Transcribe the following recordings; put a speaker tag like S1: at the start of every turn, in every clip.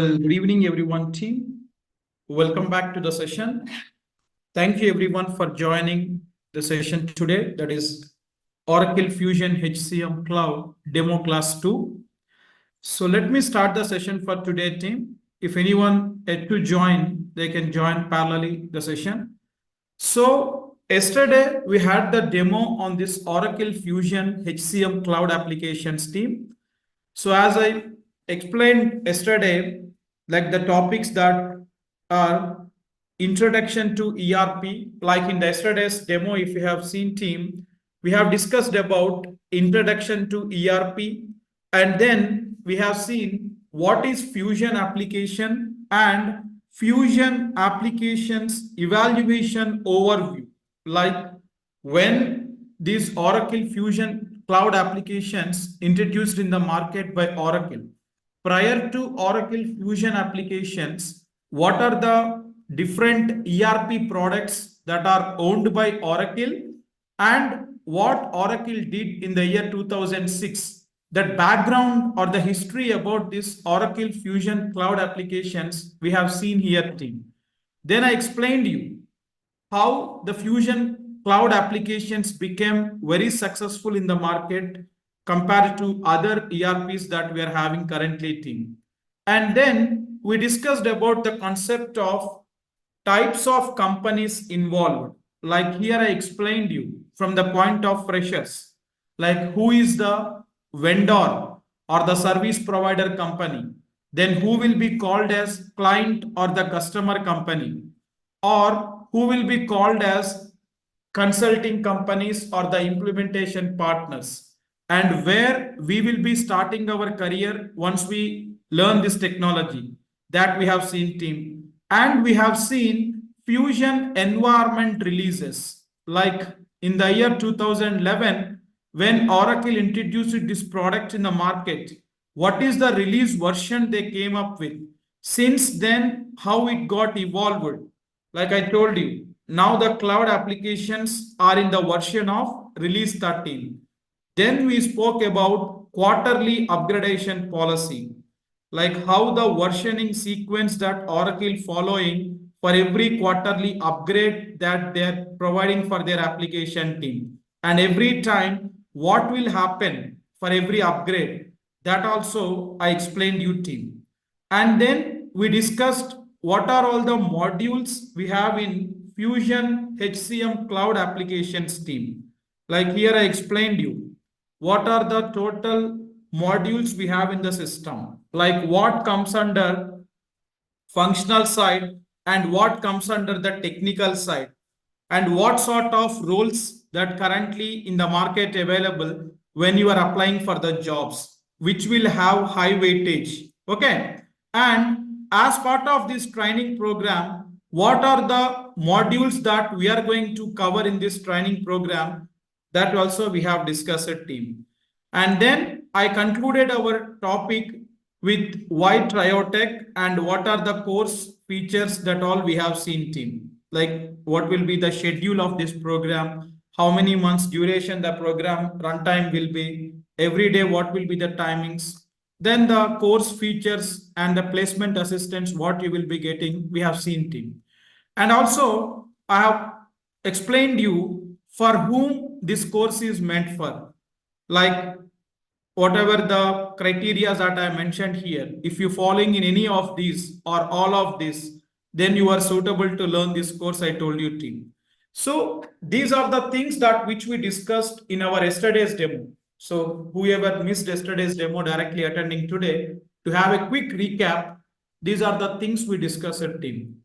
S1: Well, good evening, everyone, team. Welcome back to the session. Thank you, everyone, for joining the session today. That is Oracle Fusion HCM Cloud Demo Class 2. So let me start the session for today, team. If anyone had to join, they can join parallelly the session. So yesterday we had the demo on this Oracle Fusion HCM Cloud Applications team. So as I explained yesterday, like the topics that are introduction to ERP, like in yesterday's demo, if you have seen team, we have discussed about introduction to ERP, and then we have seen what is Fusion application and Fusion applications evaluation overview, like when these Oracle Fusion cloud applications introduced in the market by Oracle. Prior to Oracle Fusion applications, what are the different ERP products that are owned by Oracle and what Oracle did in the year 2006? That background or the history about this Oracle Fusion cloud applications we have seen here, team. Then I explained you how the Fusion cloud applications became very successful in the market compared to other ERPs that we are having currently, team. And then we discussed about the concept of types of companies involved. Like here I explained you from the point of freshers, like who is the vendor or the service provider company, then who will be called as client or the customer company, or who will be called as consulting companies or the implementation partners, and where we will be starting our career once we learn this technology that we have seen, team. And we have seen Fusion environment releases, like in the year 2011 when Oracle introduced this product in the market. What is the release version they came up with? Since then, how it got evolved? Like I told you, now the cloud applications are in the version of release 13. Then we spoke about quarterly upgradation policy, like how the versioning sequence that Oracle following for every quarterly upgrade that they're providing for their application team. And every time what will happen for every upgrade, that also I explained you, team. And then we discussed what are all the modules we have in Fusion HCM cloud applications, team. Like here I explained you what are the total modules we have in the system, like what comes under functional side and what comes under the technical side, and what sort of roles that currently in the market available when you are applying for the jobs, which will have high weightage. Okay. And as part of this training program, what are the modules that we are going to cover in this training program, that also we have discussed, team. And then I concluded our topic with why TrioTech and what are the course features that all we have seen, team. Like what will be the schedule of this program, how many months duration the program runtime will be, every day what will be the timings, then the course features and the placement assistance what you will be getting, we have seen, team. And also I have explained you for whom this course is meant for, like whatever the criteria that I mentioned here, if you falling in any of these or all of this, then you are suitable to learn this course, I told you, team. So these are the things that which we discussed in our yesterday's demo. So whoever missed yesterday's demo directly attending today, to have a quick recap, these are the things we discussed, team.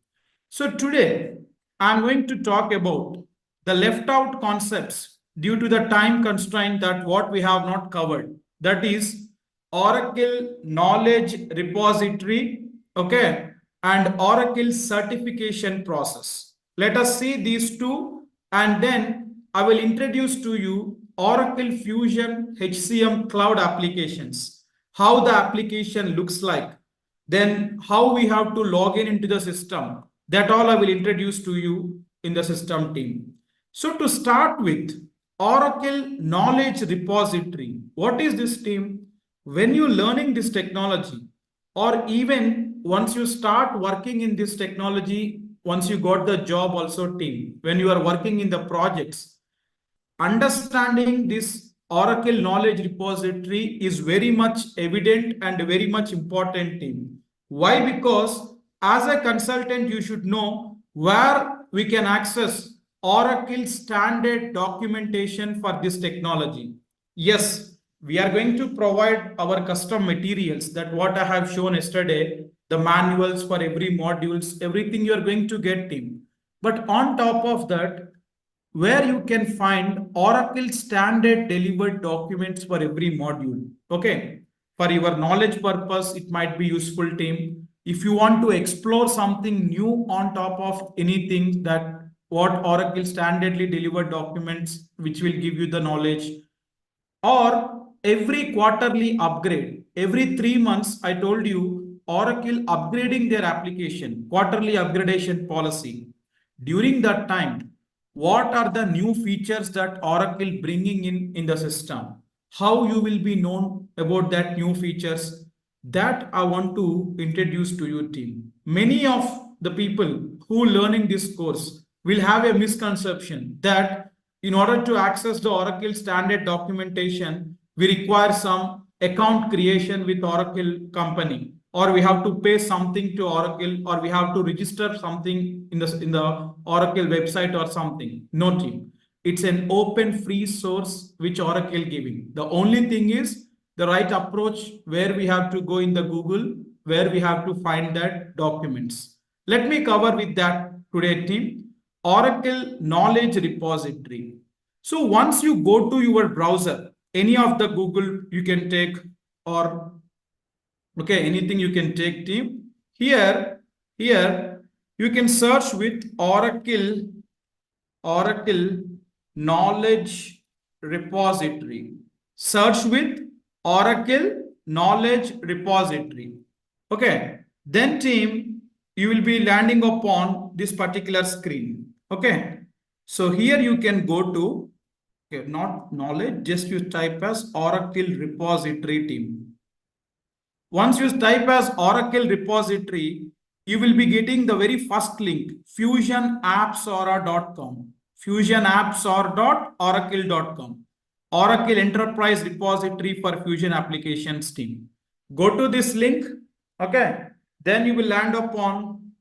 S1: So today I'm going to talk about the left out concepts due to the time constraint that what we have not covered. That is Oracle Knowledge Repository, okay, and Oracle certification process. Let us see these two, and then I will introduce to you Oracle Fusion HCM cloud applications, how the application looks like, then how we have to log in into the system. That all I will introduce to you in the system, team. So to start with, Oracle Knowledge Repository. What is this, team? When you're learning this technology, or even once you start working in this technology, once you got the job also team, when you are working in the projects, understanding this Oracle knowledge repository is very much evident and very much important team. Why? Because as a consultant, you should know where we can access Oracle standard documentation for this technology. Yes, we are going to provide our custom materials that what I have shown yesterday, the manuals for every modules, everything you are going to get team. But on top of that, where you can find Oracle standard delivered documents for every module. Okay. For your knowledge purpose, it might be useful team. If you want to explore something new on top of anything that what Oracle standardly delivered documents, which will give you the knowledge, or every quarterly upgrade. Every 3 months, I told you, Oracle upgrading their application, quarterly upgradation policy. During that time, what are the new features that Oracle bringing in the system? How you will be known about that new features? That I want to introduce to your team. Many of the people who learning this course will have a misconception that in order to access the Oracle standard documentation, we require some account creation with Oracle company, or we have to pay something to Oracle, or we have to register something in the Oracle website or something. No team. It's an open free source which Oracle giving. The only thing is the right approach where we have to go in the Google, where we have to find that documents. Let me cover with that today team. Oracle Knowledge Repository. So once you go to your browser, any of the Google you can take, or okay, anything you can take team. Here you can search with Oracle Knowledge Repository. Search with Oracle Knowledge Repository. Okay. Then team, you will be landing upon this particular screen. Okay. So here you can go to, okay, not knowledge, just you type as Oracle Repository team. Once you type as Oracle repository, you will be getting the very first link, fusionappsora.com, fusionappsora.oracle.com, Oracle Enterprise Repository for Fusion Applications team. Go to this link, okay? Then you will land upon,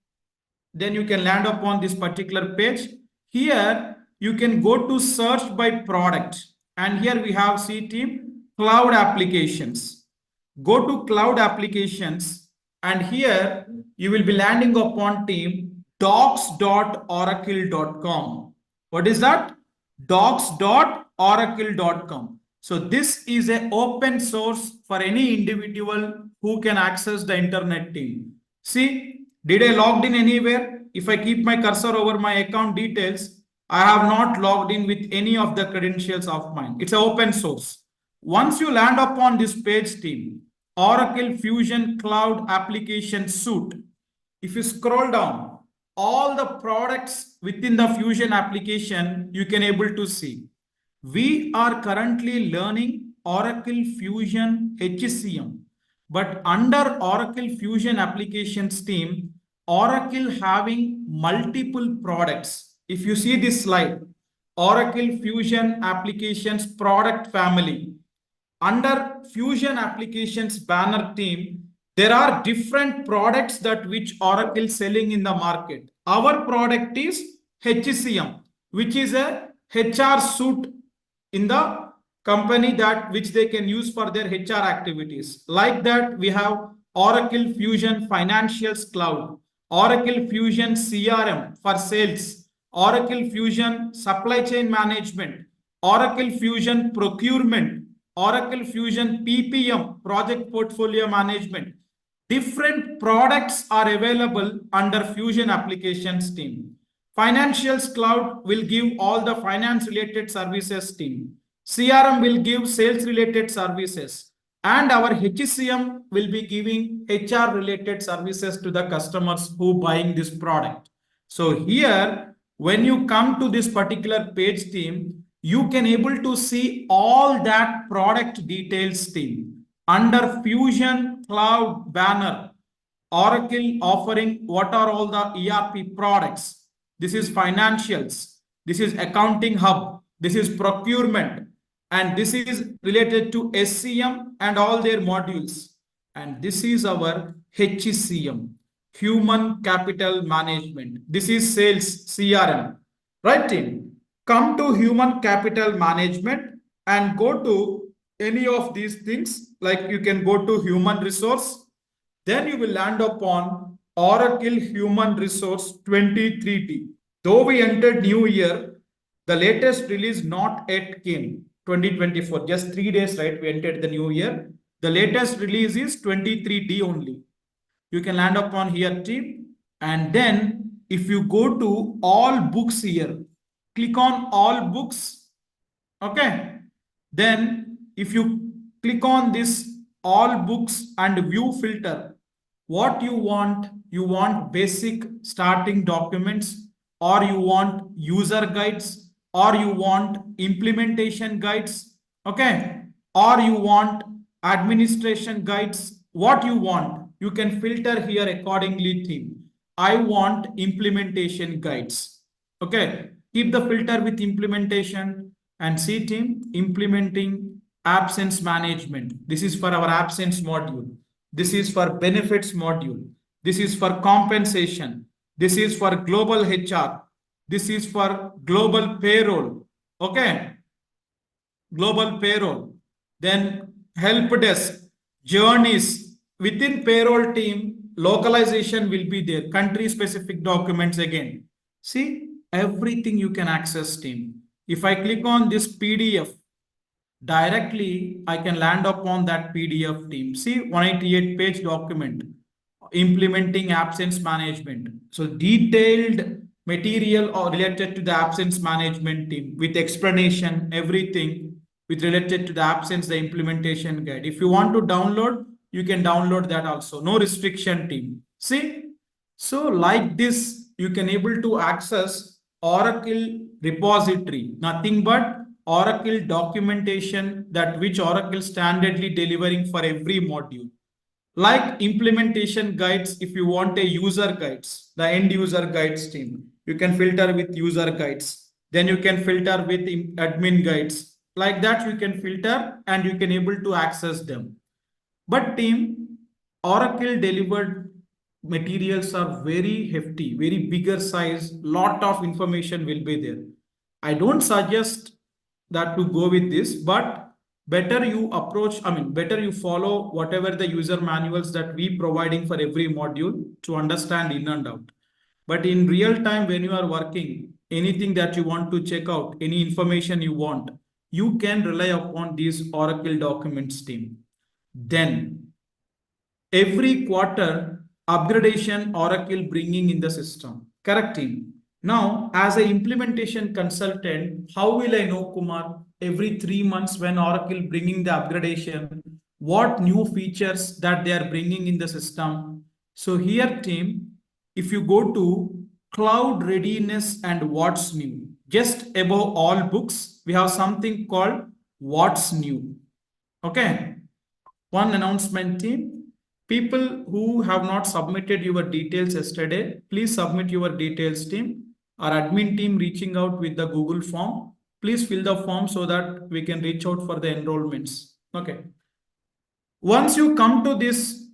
S1: then you can land upon this particular page. Here, you can go to search by product. And here we have C team, cloud applications. Go to cloud applications, and here you will be landing upon team docs.oracle.com. What is that? Docs.oracle.com. So this is an open source for any individual who can access the internet team. See, did I logged in anywhere? If I keep my cursor over my account details, I have not logged in with any of the credentials of mine. It's an open source. Once you land upon this page team, Oracle Fusion Cloud Application Suite, if you scroll down, all the products within the Fusion application, you can able to see. We are currently learning Oracle Fusion HCM, but under Oracle Fusion applications team, Oracle having multiple products. If you see this slide, Oracle Fusion applications product family, under Fusion applications banner team, there are different products that which Oracle selling in the market. Our product is HCM, which is a HR suite in the company that which they can use for their HR activities. Like that, we have Oracle Fusion Financials Cloud, Oracle Fusion CRM for sales, Oracle Fusion Supply Chain Management, Oracle Fusion Procurement, Oracle Fusion PPM, Project Portfolio Management. Different products are available under Fusion Applications team. Financials Cloud will give all the finance related services team. CRM will give sales related services. And our HCM will be giving HR related services to the customers who buying this product. So here, when you come to this particular page team, you can able to see all that product details team under Fusion Cloud banner. Oracle offering what are all the ERP products. This is financials. This is accounting hub. This is procurement. And this is related to HCM and all their modules. And this is our HCM, Human Capital Management. This is sales CRM. Right, team? Come to Human Capital Management and go to any of these things. Like you can go to Human Resource, then you will land upon Oracle Human Resource 23T. Though we entered new year, the latest release not yet came, 2024. Just 3 days, right? We entered the new year. The latest release is 23D only. You can land upon here, team. And then if you go to all books here, click on all books. Okay. Then if you click on this all books and view filter, what you want basic starting documents, or you want user guides, or you want implementation guides, okay, or you want administration guides, what you want, you can filter here accordingly. Team, I want implementation guides. Okay, keep the filter with implementation and see, team, implementing absence management. This is for our absence module. This is for benefits module. This is for compensation. This is for global HR. This is for global payroll. Okay. Global payroll. Then help desk, journeys. Within payroll team, localization will be there. Country specific documents again. See, everything you can access, team. If I click on this PDF, directly I can land upon that PDF, team. See, 188 page document, implementing absence management. So detailed material or related to the absence management, team, with explanation, everything with related to the absence, the implementation guide. If you want to download, you can download that also. No restriction, team. See, so like this, you can able to access Oracle repository, nothing but Oracle documentation, that which Oracle standardly delivering for every module. Like implementation guides, if you want a user guides, the end user guides, team, you can filter with user guides. Then you can filter with admin guides. Like that, you can filter and you can able to access them. But team, Oracle delivered materials are very hefty, very bigger size, lot of information will be there. I don't suggest that to go with this, but better you approach, better you follow whatever the user manuals that we providing for every module to understand in and out. But in real time, when you are working, anything that you want to check out, any information you want, you can rely upon these Oracle documents, team. Then every quarter upgradation Oracle bringing in the system. Correct, team. Now, as an implementation consultant, how will I know, Kumar, every 3 months when Oracle bringing the upgradation, what new features that they are bringing in the system? So here, team, if you go to cloud readiness and what's new, just above all books, we have something called what's new. Okay. One announcement, team. People who have not submitted your details yesterday, please submit your details, team. Our admin team reaching out with the Google form. Please fill the form so that we can reach out for the enrollments. Okay. Once you come to this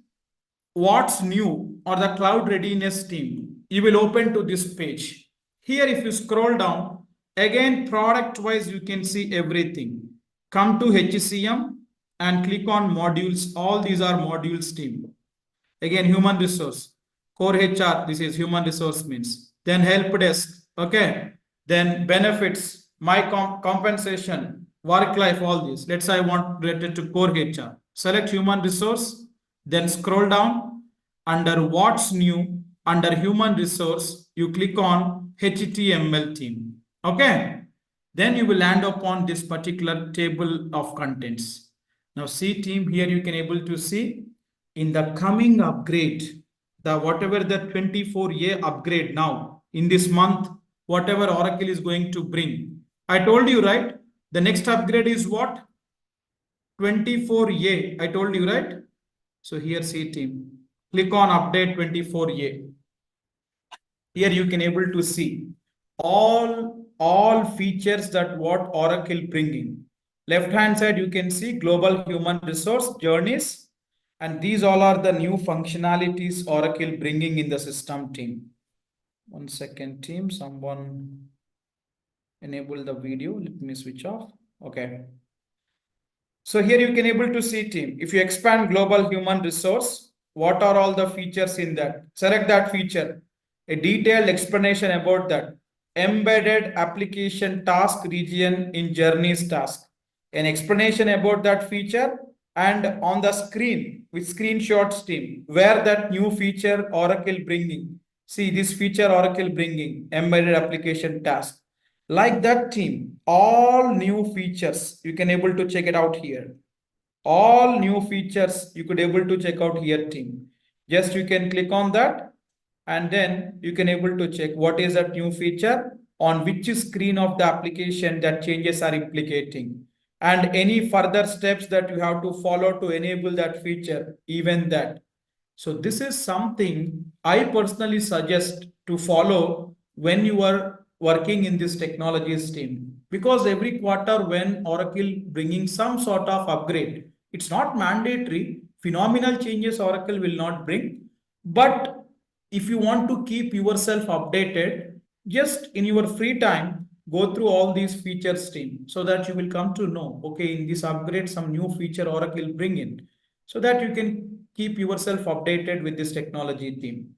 S1: what's new or the cloud readiness team, you will open to this page. Here, if you scroll down, again, product wise, you can see everything. Come to HCM and click on modules. All these are modules, team. Again, human resource, core HR, this is human resource means. Then help desk, okay. Then benefits, my compensation, work life, all these. Let's say I want related to core HR. Select human resource, then scroll down. Under what's new, under human resource, you click on HTML, team. Okay. Then you will land upon this particular table of contents. Now see, team, here you can able to see in the coming upgrade, the whatever the 24A upgrade now in this month, whatever Oracle is going to bring. I told you, right? The next upgrade is what? 24A. I told you, right? So here, see, team. Click on update 24A. Here you can able to see all features that what Oracle bringing. Left hand side you can see global human resource journeys, and these all are the new functionalities Oracle bringing in the system team. 1 second team, someone enable the video. Let me switch off. Okay. So here you can able to see team. If you expand global human resource, what are all the features in that? Select that feature. A detailed explanation about that. Embedded application task region in journeys task. An explanation about that feature, and on the screen with screenshots team where that new feature Oracle bringing. See this feature Oracle bringing embedded application task. Like that team, all new features you can able to check it out here. All new features you could able to check out here team. Just you can click on that, and then you can able to check what is that new feature, on which screen of the application that changes are implicating, and any further steps that you have to follow to enable that feature, even that. So this is something I personally suggest to follow when you are working in this technologies team, because every quarter when Oracle bringing some sort of upgrade, it's not mandatory. Phenomenal changes Oracle will not bring, but if you want to keep yourself updated, just in your free time, go through all these features team so that you will come to know, okay, in this upgrade, some new feature Oracle bring in, so that you can keep yourself updated with this technology team.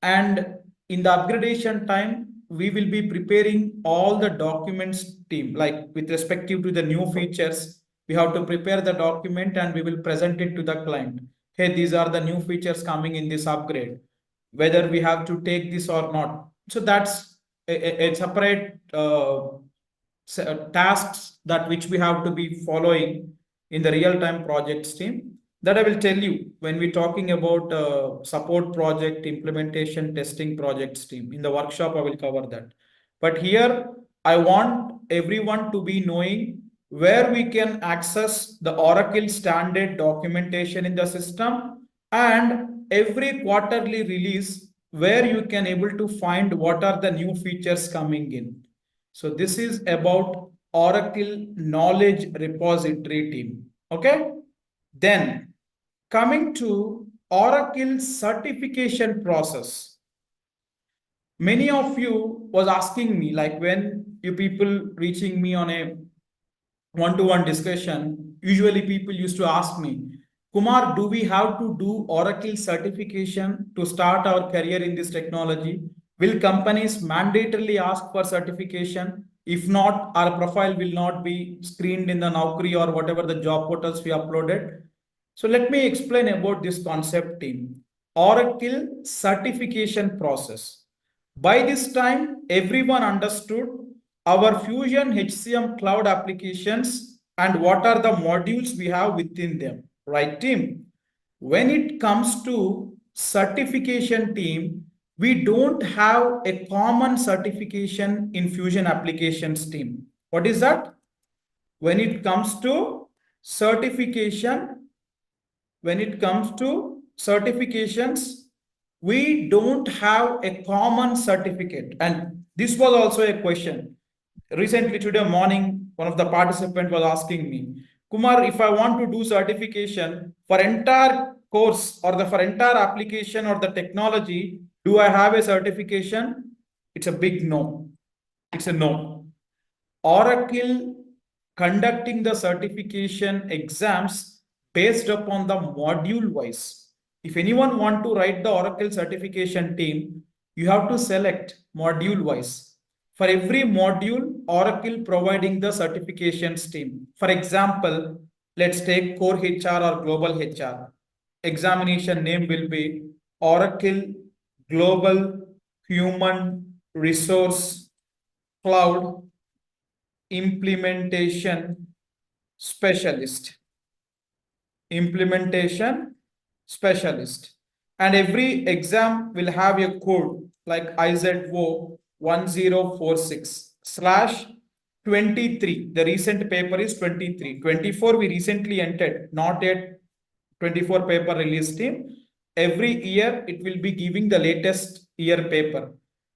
S1: And in the upgradation time, we will be preparing all the documents team, like with respective to the new features, we have to prepare the document and we will present it to the client. Hey, these are the new features coming in this upgrade, whether we have to take this or not. So that's a separate tasks that which we have to be following in the real-time projects team, that I will tell you when we're talking about support project, implementation, testing projects team. In the workshop, I will cover that. But here, I want everyone to be knowing where we can access the Oracle standard documentation in the system, and every quarterly release where you can able to find what are the new features coming in. So this is about Oracle Knowledge Repository team. Okay. Then coming to Oracle certification process. Many of you was asking me, like when you people reaching me on a one-to-one discussion, usually people used to ask me, Kumar, do we have to do Oracle certification to start our career in this technology? Will companies mandatorily ask for certification? If not, our profile will not be screened in the Naukri or whatever the job portals we uploaded. So let me explain about this concept team. Oracle certification process. By this time, everyone understood our Fusion HCM cloud applications and what are the modules we have within them, right team? When it comes to certification team, we don't have a common certification in Fusion applications team. What is that? When it comes to certification, when it comes to certifications, we don't have a common certificate. And this was also a question. Recently, today morning, one of the participants was asking me, Kumar, if I want to do certification for entire course or the for entire application or the technology, do I have a certification? It's a big no. It's a no. Oracle conducting the certification exams based upon the module wise. If anyone want to write the Oracle certification team, you have to select module wise. For every module, Oracle providing the certifications team. For example, let's take core HR or global HR. Examination name will be Oracle Global Human Resource Cloud Implementation Specialist. Implementation Specialist. And every exam will have a code like IZO 1046 slash 23. The recent paper is 23. 24 we recently entered, not yet 24 paper release team. every year it will be giving the latest year paper.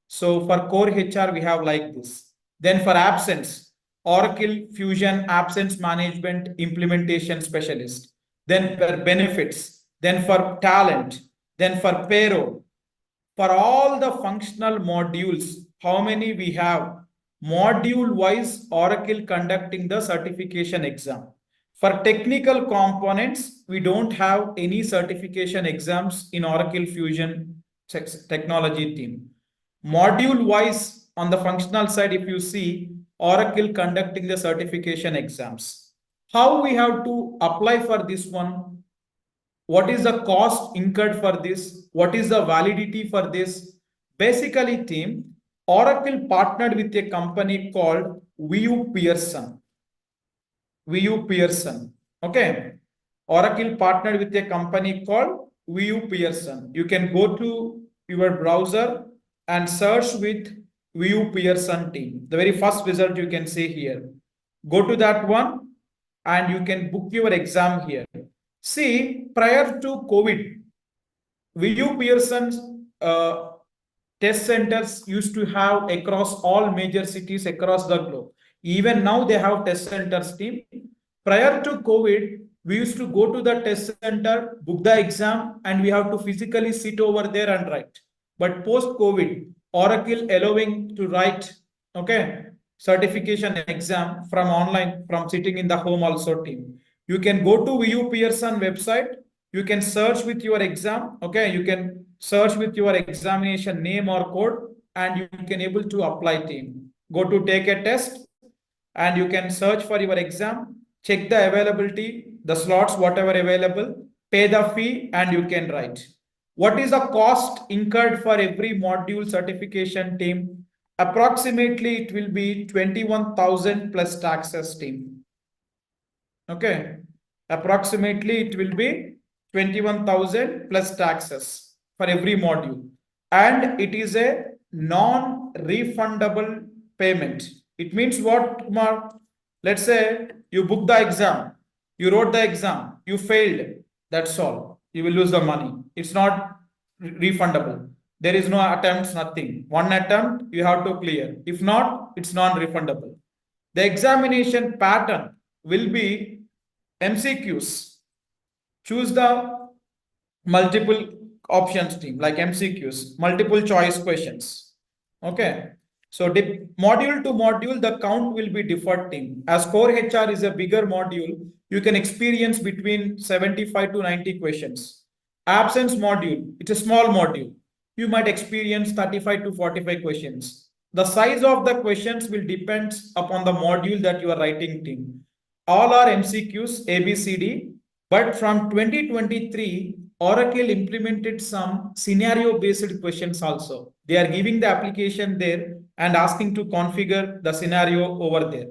S1: So for core HR, we have like this. Then for absence, Oracle Fusion Absence Management Implementation Specialist. Then for benefits, then for talent, then for payroll. For all the functional modules, how many we have? Module wise, Oracle conducting the certification exam. For technical components, we don't have any certification exams in Oracle Fusion technology team. Module wise, on the functional side, if you see, Oracle conducting the certification exams. How we have to apply for this one? What is the cost incurred for this? What is the validity for this? Basically, team, Oracle partnered with a company called VU Pearson. VU Pearson. Okay. Oracle partnered with a company called VU Pearson. You can go to your browser and search with VU Pearson team. The very first result you can see here. Go to that one and you can book your exam here. See, prior to COVID, VU Pearson's test centers used to have across all major cities across the globe. Even now they have test centers team. Prior to COVID, we used to go to the test center, book the exam, and we have to physically sit over there and write. But post COVID, Oracle allowing to write, okay, certification exam from online, from sitting in the home also team. You can go to VU Pearson website. You can search with your exam. Okay, you can search with your examination name or code, and you can able to apply team. Go to take a test, and you can search for your exam, check the availability, the slots, whatever available, pay the fee, and you can write. What is the cost incurred for every module certification team? Approximately, it will be 21,000 plus taxes team. Okay. Approximately, it will be 21,000 plus taxes for every module. And it is a non-refundable payment. It means what, Kumar? Let's say you booked the exam, you wrote the exam, you failed. That's all. You will lose the money. It's not refundable. There is no attempts, nothing. One attempt, you have to clear. If not, it's non-refundable. The examination pattern will be MCQs. Choose the multiple options team like MCQs, multiple choice questions. Okay. So module to module, the count will be deferred team. As core HR is a bigger module, you can experience between 75 to 90 questions. Absence module, it's a small module. You might experience 35 to 45 questions. The size of the questions will depend upon the module that you are writing team. All are MCQs, ABCD, but from 2023, Oracle implemented some scenario-based questions also. They are giving the application there and asking to configure the scenario over there.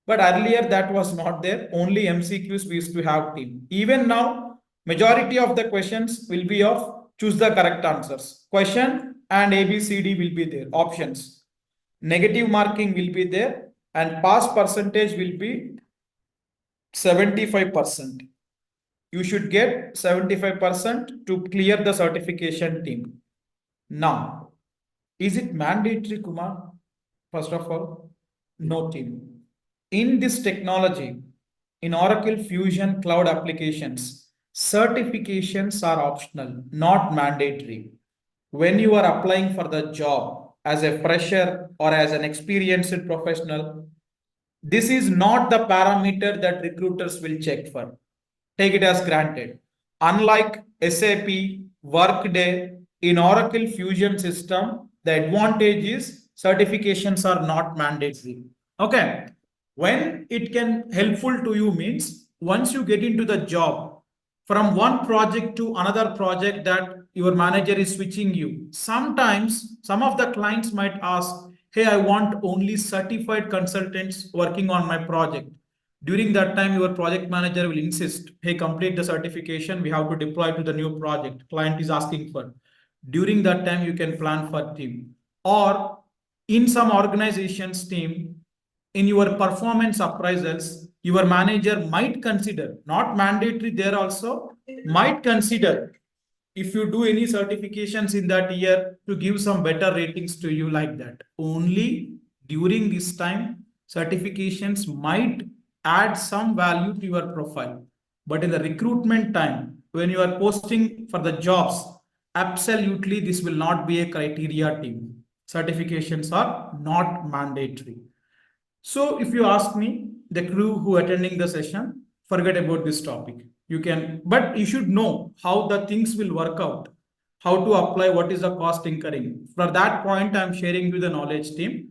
S1: But earlier that was not there. Only MCQs we used to have team. Even now, majority of the questions will be of choose the correct answers. Question and ABCD will be there. Options. Negative marking will be there and pass percentage will be 75%. You should get 75% to clear the certification team. Now, is it mandatory, Kumar? First of all, no team. In this technology, in Oracle Fusion Cloud applications, certifications are optional, not mandatory. When you are applying for the job as a fresher or as an experienced professional, this is not the parameter that recruiters will check for. Take it as granted. Unlike SAP, Workday, in Oracle Fusion system, the advantage is certifications are not mandatory. Okay. When it can helpful to you means once you get into the job, from one project to another project that your manager is switching you. Sometimes some of the clients might ask, hey, I want only certified consultants working on my project. During that time, your project manager will insist, hey, complete the certification. We have to deploy to the new project. Client is asking for. During that time, you can plan for team. Or in some organizations team, in your performance appraisals, your manager might consider, not mandatory there also, might consider if you do any certifications in that year to give some better ratings to you like that. Only during this time, certifications might add some value to your profile. But in the recruitment time, when you are posting for the jobs, absolutely this will not be a criteria team. Certifications are not mandatory. So if you ask me, the crew who attending the session, forget about this topic. You can, but you should know how the things will work out, how to apply, what is the cost incurring. For that point, I'm sharing with the knowledge team.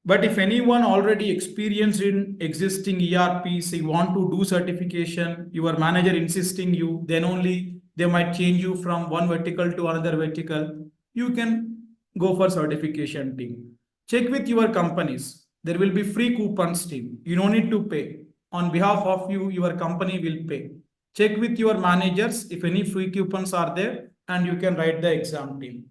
S1: But if anyone already experienced in existing ERPs, you want to do certification, your manager insisting you, then only they might change you from one vertical to another vertical. You can go for certification team. Check with your companies. There will be free coupons team. You don't need to pay. On behalf of you, your company will pay. Check with your managers if any free coupons are there and you can write the exam team.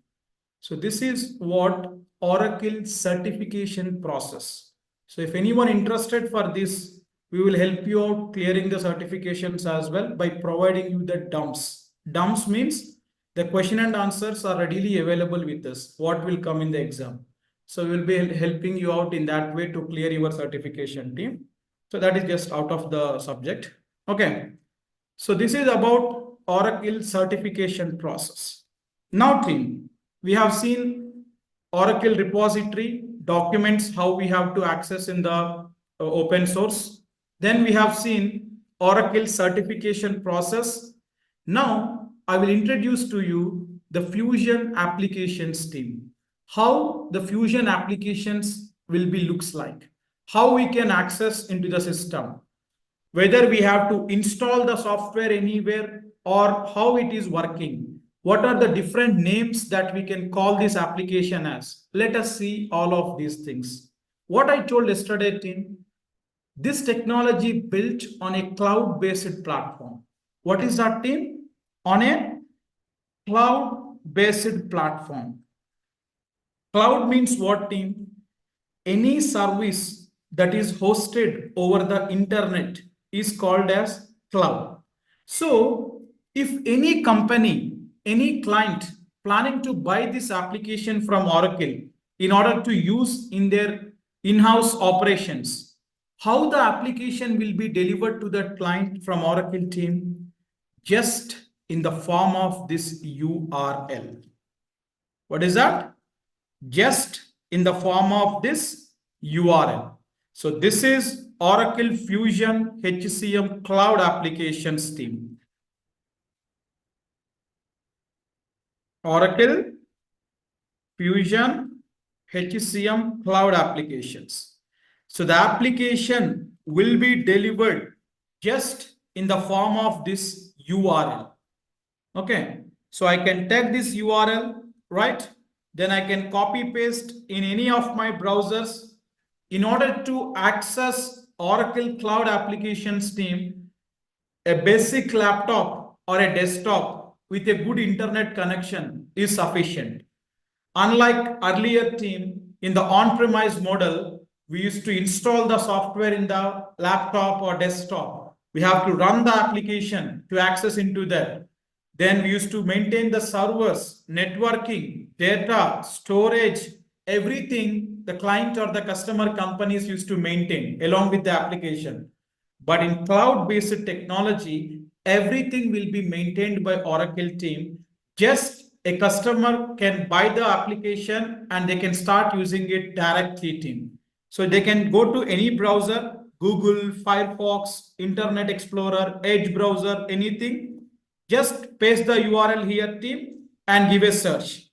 S1: So this is what Oracle certification process. So if anyone interested for this, we will help you out clearing the certifications as well by providing you the dumps. Dumps means the question and answers are readily available with us. What will come in the exam? So we will be helping you out in that way to clear your certification team. So that is just out of the subject. Okay. So this is about Oracle certification process. Now, team, we have seen Oracle repository, documents, how we have to access in the open source. Then we have seen Oracle certification process. Now, I will introduce to you the Fusion applications team. How the Fusion applications will be looks like. How we can access into the system, whether we have to install the software anywhere or how it is working. What are the different names that we can call this application as? Let us see all of these things. What I told yesterday, team, this technology built on a cloud-based platform. What is that, team? On a cloud-based platform. Cloud means what, team? Any service that is hosted over the internet is called as cloud. So if any company, any client planning to buy this application from Oracle in order to use in their in-house operations, how the application will be delivered to that client from Oracle team? Just in the form of this URL. What is that? Just in the form of this URL. So this is Oracle Fusion HCM Cloud Applications team. Oracle Fusion HCM Cloud Applications. So the application will be delivered just in the form of this URL. Okay. So I can take this URL, right? Then I can copy paste in any of my browsers. In order to access Oracle Cloud Applications team, a basic laptop or a desktop with a good internet connection is sufficient. Unlike earlier team, in the on-premise model, we used to install the software in the laptop or desktop. We have to run the application to access into that. Then we used to maintain the servers, networking, data, storage, everything the client or the customer companies used to maintain along with the application. But in cloud-based technology, everything will be maintained by Oracle team. Just a customer can buy the application and they can start using it directly team. So they can go to any browser, Google, Firefox, Internet Explorer, Edge browser, anything. Just paste the URL here, team, and give a search.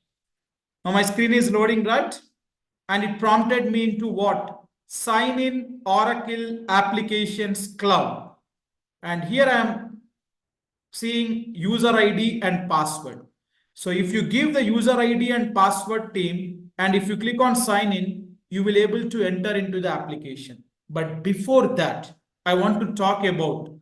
S1: Now my screen is loading, right? And it prompted me into what? Sign in Oracle Applications Cloud. And here I am seeing user ID and password. So if you give the user ID and password, team, and if you click on sign in, you will able to enter into the application. But before that, I want to talk about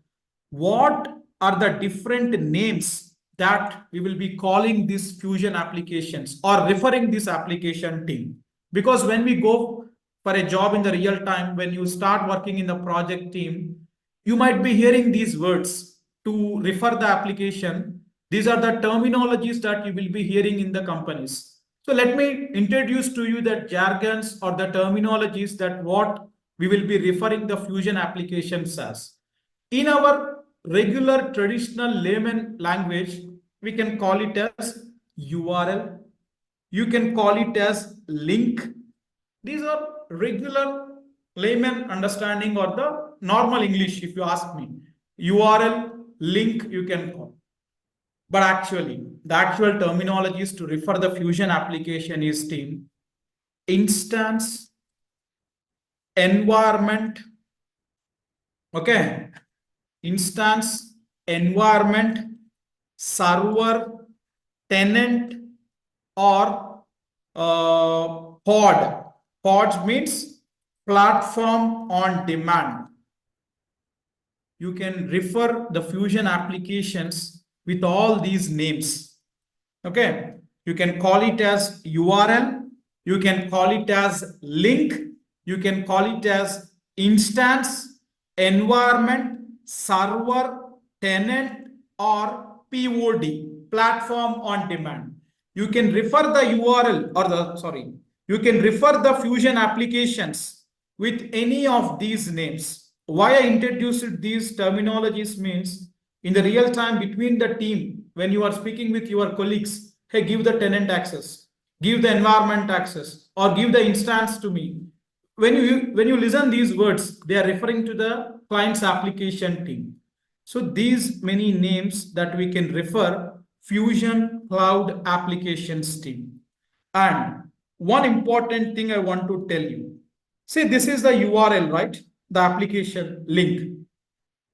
S1: what are the different names that we will be calling these Fusion applications or referring this application team. Because when we go for a job in the real time, when you start working in the project team, you might be hearing these words to refer the application. These are the terminologies that you will be hearing in the companies. So let me introduce to you the jargons or the terminologies that what we will be referring the fusion applications as. In our regular traditional layman language, we can call it as URL. You can call it as link. These are regular layman understanding or the normal English, if you ask me. URL, link, you can call. But actually, the actual terminologies to refer the fusion application is team, instance, environment, okay, instance, environment, server, tenant, or pod. Pods means platform on demand. You can refer the fusion applications with all these names. Okay, you can call it as URL, you can call it as link, you can call it as instance, environment, server, tenant, or POD, platform on demand. You can refer the URL or the, sorry, you can refer the fusion applications with any of these names. Why I introduced these terminologies means in the real time between the team, when you are speaking with your colleagues, hey, give the tenant access, give the environment access, or give the instance to me. When you listen these words, they are referring to the client's application team. So these many names that we can refer Fusion Cloud Applications team. And one important thing I want to tell you. See, this is the URL, right? The application link.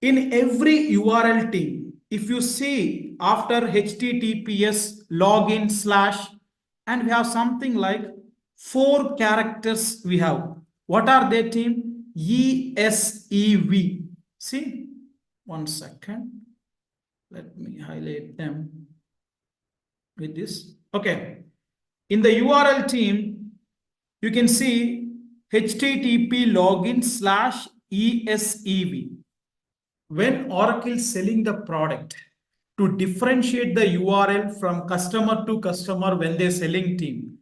S1: In every URL team, if you see after HTTPS login slash, and we have something like 4 characters we have. What are they, team? ESEV. See, 1 second. Let me highlight them with this. Okay. In the URL team, you can see HTTP login slash ESEV. When Oracle is selling the product, to differentiate the URL from customer to customer when they're selling team,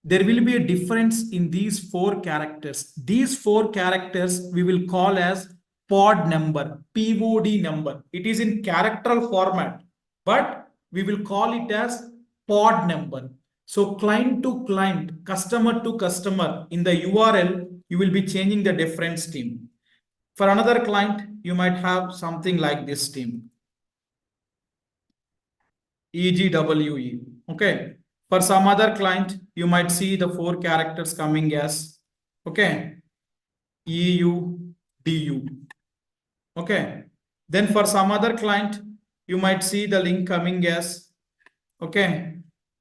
S1: there will be a difference in these 4 characters. These 4 characters we will call as pod number, POD number. It is in character format, but we will call it as pod number. So client to client, customer to customer, in the URL, you will be changing the difference team. For another client, you might have something like this team. EGWE. Okay. For some other client, you might see the 4 characters coming as, okay, EUDU. Okay. Then for some other client, you might see the link coming as, okay,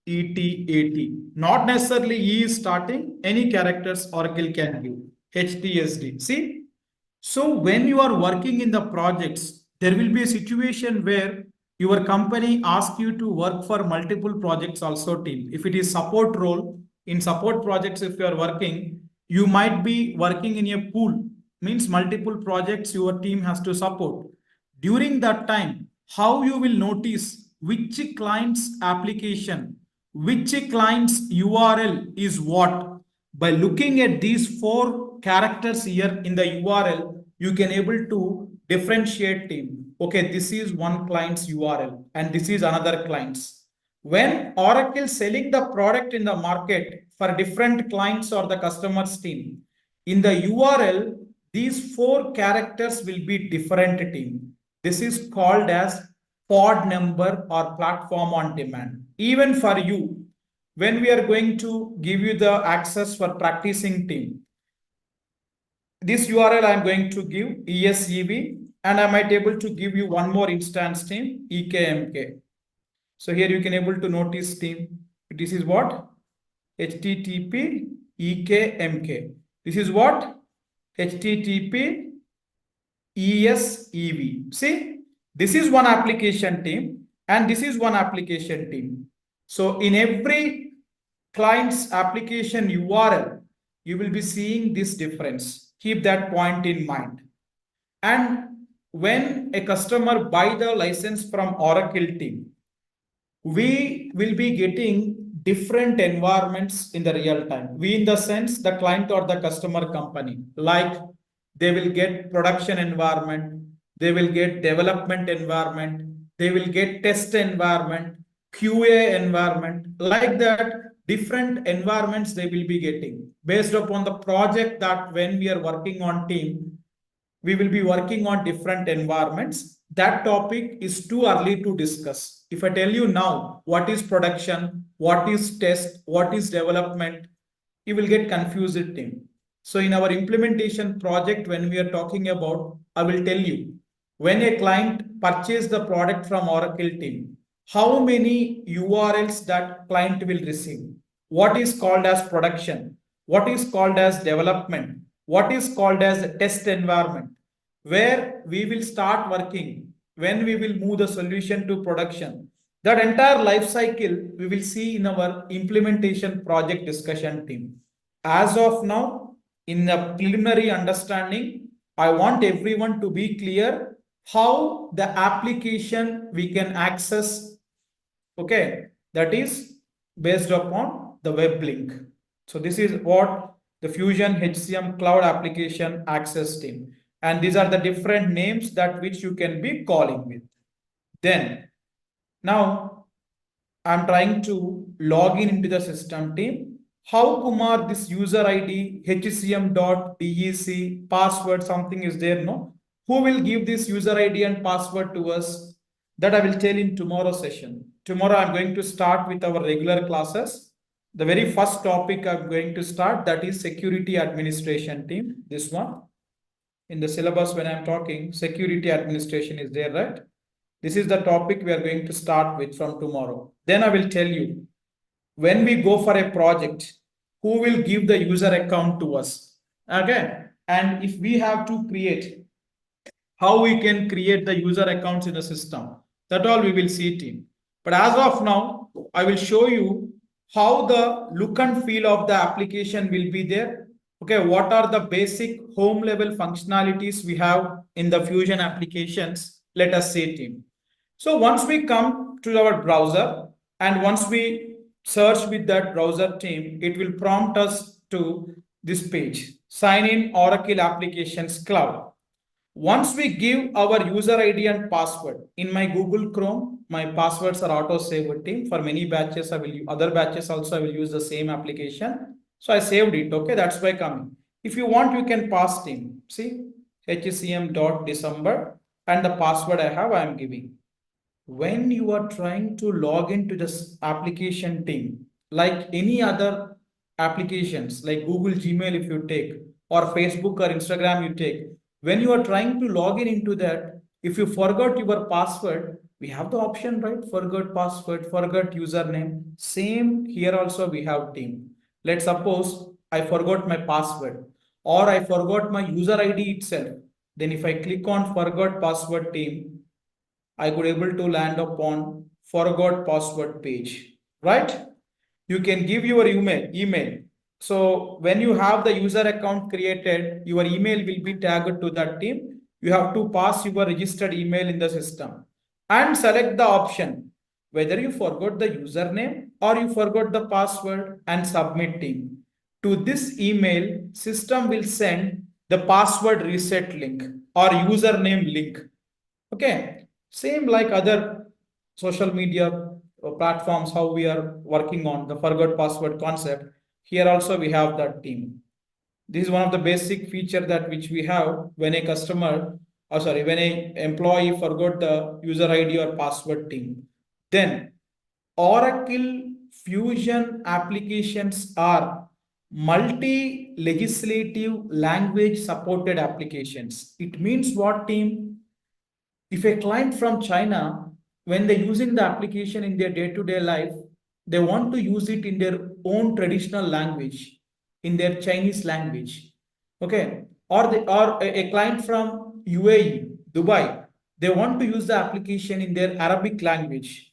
S1: ETAT. Not necessarily E is starting, any characters Oracle can give. HTSD. See? So when you are working in the projects, there will be a situation where your company asks you to work for multiple projects also team. If it is support role, in support projects, if you are working, you might be working in a pool, means multiple projects your team has to support. During that time, how you will notice which client's application, which client's URL is what? By looking at these 4 characters here in the URL, you can able to differentiate team. Okay, this is one client's URL and this is another client's. When Oracle selling the product in the market for different clients or the customers team, in the URL, these 4 characters will be different team. This is called as pod number or platform on demand. Even for you, when we are going to give you the access for practicing team, this URL I'm going to give ESEV, and I might able to give you one more instance team EKMK. So here you can able to notice team. This is what? HTTP EKMK. This is what? HTTP ESEV. See, this is one application team and this is one application team. So in every client's application URL, you will be seeing this difference. Keep that point in mind. And when a customer buy the license from Oracle team, we will be getting different environments in the real time. We, in the sense, the client or the customer company, like they will get production environment, they will get development environment, they will get test environment, QA environment, like that, different environments they will be getting based upon the project that when we are working on team, we will be working on different environments. That topic is too early to discuss. If I tell you now what is production, what is test, what is development, you will get confused team. So in our implementation project, when we are talking about, I will tell you, when a client purchase the product from Oracle team, how many URLs that client will receive, what is called as production, what is called as development, what is called as a test environment, where we will start working, when we will move the solution to production. That entire life cycle we will see in our implementation project discussion team. As of now, in the preliminary understanding, I want everyone to be clear how the application we can access. Okay, that is based upon the web link. So this is what the Fusion HCM Cloud Application Access Team. And these are the different names that which you can be calling with. Then, now I'm trying to log in into the system team. How Kumar, this user ID, HCM.dec, password, something is there, no? Who will give this user ID and password to us? That I will tell in tomorrow's session. Tomorrow I'm going to start with our regular classes. The very first topic I'm going to start, that is security administration team, this one. In the syllabus when I'm talking, security administration is there, right? This is the topic we are going to start with from tomorrow. Then I will tell you, when we go for a project, who will give the user account to us? Okay. And if we have to create, how we can create the user accounts in the system. That all we will see it in. But as of now, I will show you how the look and feel of the application will be there. Okay, what are the basic home level functionalities we have in the Fusion applications? Let us see it in. So once we come to our browser and once we search with that browser team, it will prompt us to this page, sign in Oracle Applications Cloud. Once we give our user ID and password, in my Google Chrome, my passwords are auto saved team. For many batches, I will use other batches also, I will use the same application. So I saved it. Okay, that's why coming. If you want, you can pass team. See, HCM.December and the password I have, I am giving. When you are trying to log into this application team, like any other applications, like Google Gmail, if you take, or Facebook or Instagram, you take, when you are trying to log in into that, if you forgot your password, we have the option, right? Forgot password, forgot username. Same here also we have team. Let's suppose I forgot my password or I forgot my user ID itself. Then if I click on forgot password team, I could able to land upon forgot password page, right? You can give your email. So when you have the user account created, your email will be tagged to that team. You have to pass your registered email in the system and select the option whether you forgot the username or you forgot the password and submit team. To this email, system will send the password reset link or username link. Okay, same like other social media platforms, how we are working on the forgot password concept. Here also we have that team. This is one of the basic feature that which we have when a customer, or sorry, when a employee forgot the user ID or password team. Then Oracle Fusion applications are multi-legislative language supported applications. It means what team? If a client from China, when they're using the application in their day-to-day life, they want to use it in their own traditional language, in their Chinese language. Okay. Or a client from UAE, Dubai, they want to use the application in their Arabic language.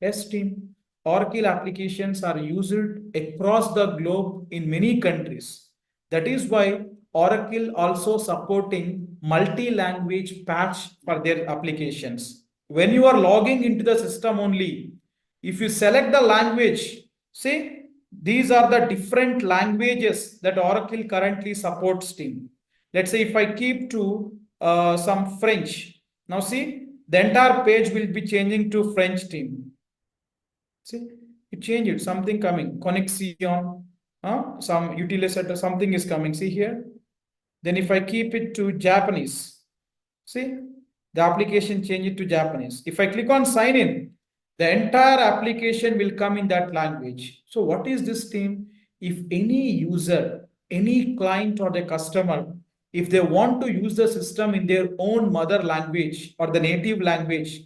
S1: Yes, team. Oracle applications are used across the globe in many countries. That is why Oracle also supporting multi-language patch for their applications. When you are logging into the system only, If you select the language, see, these are the different languages that Oracle currently supports team. Let's say if I keep to some French, now see, the entire page will be changing to French team. See, it changed, something coming, connexion, some utilisator, something is coming. See here. Then if I keep it to Japanese, see, the application change it to Japanese. If I click on sign in, the entire application will come in that language. So what is this team? If any user, any client or the customer, if they want to use the system in their own mother language or the native language,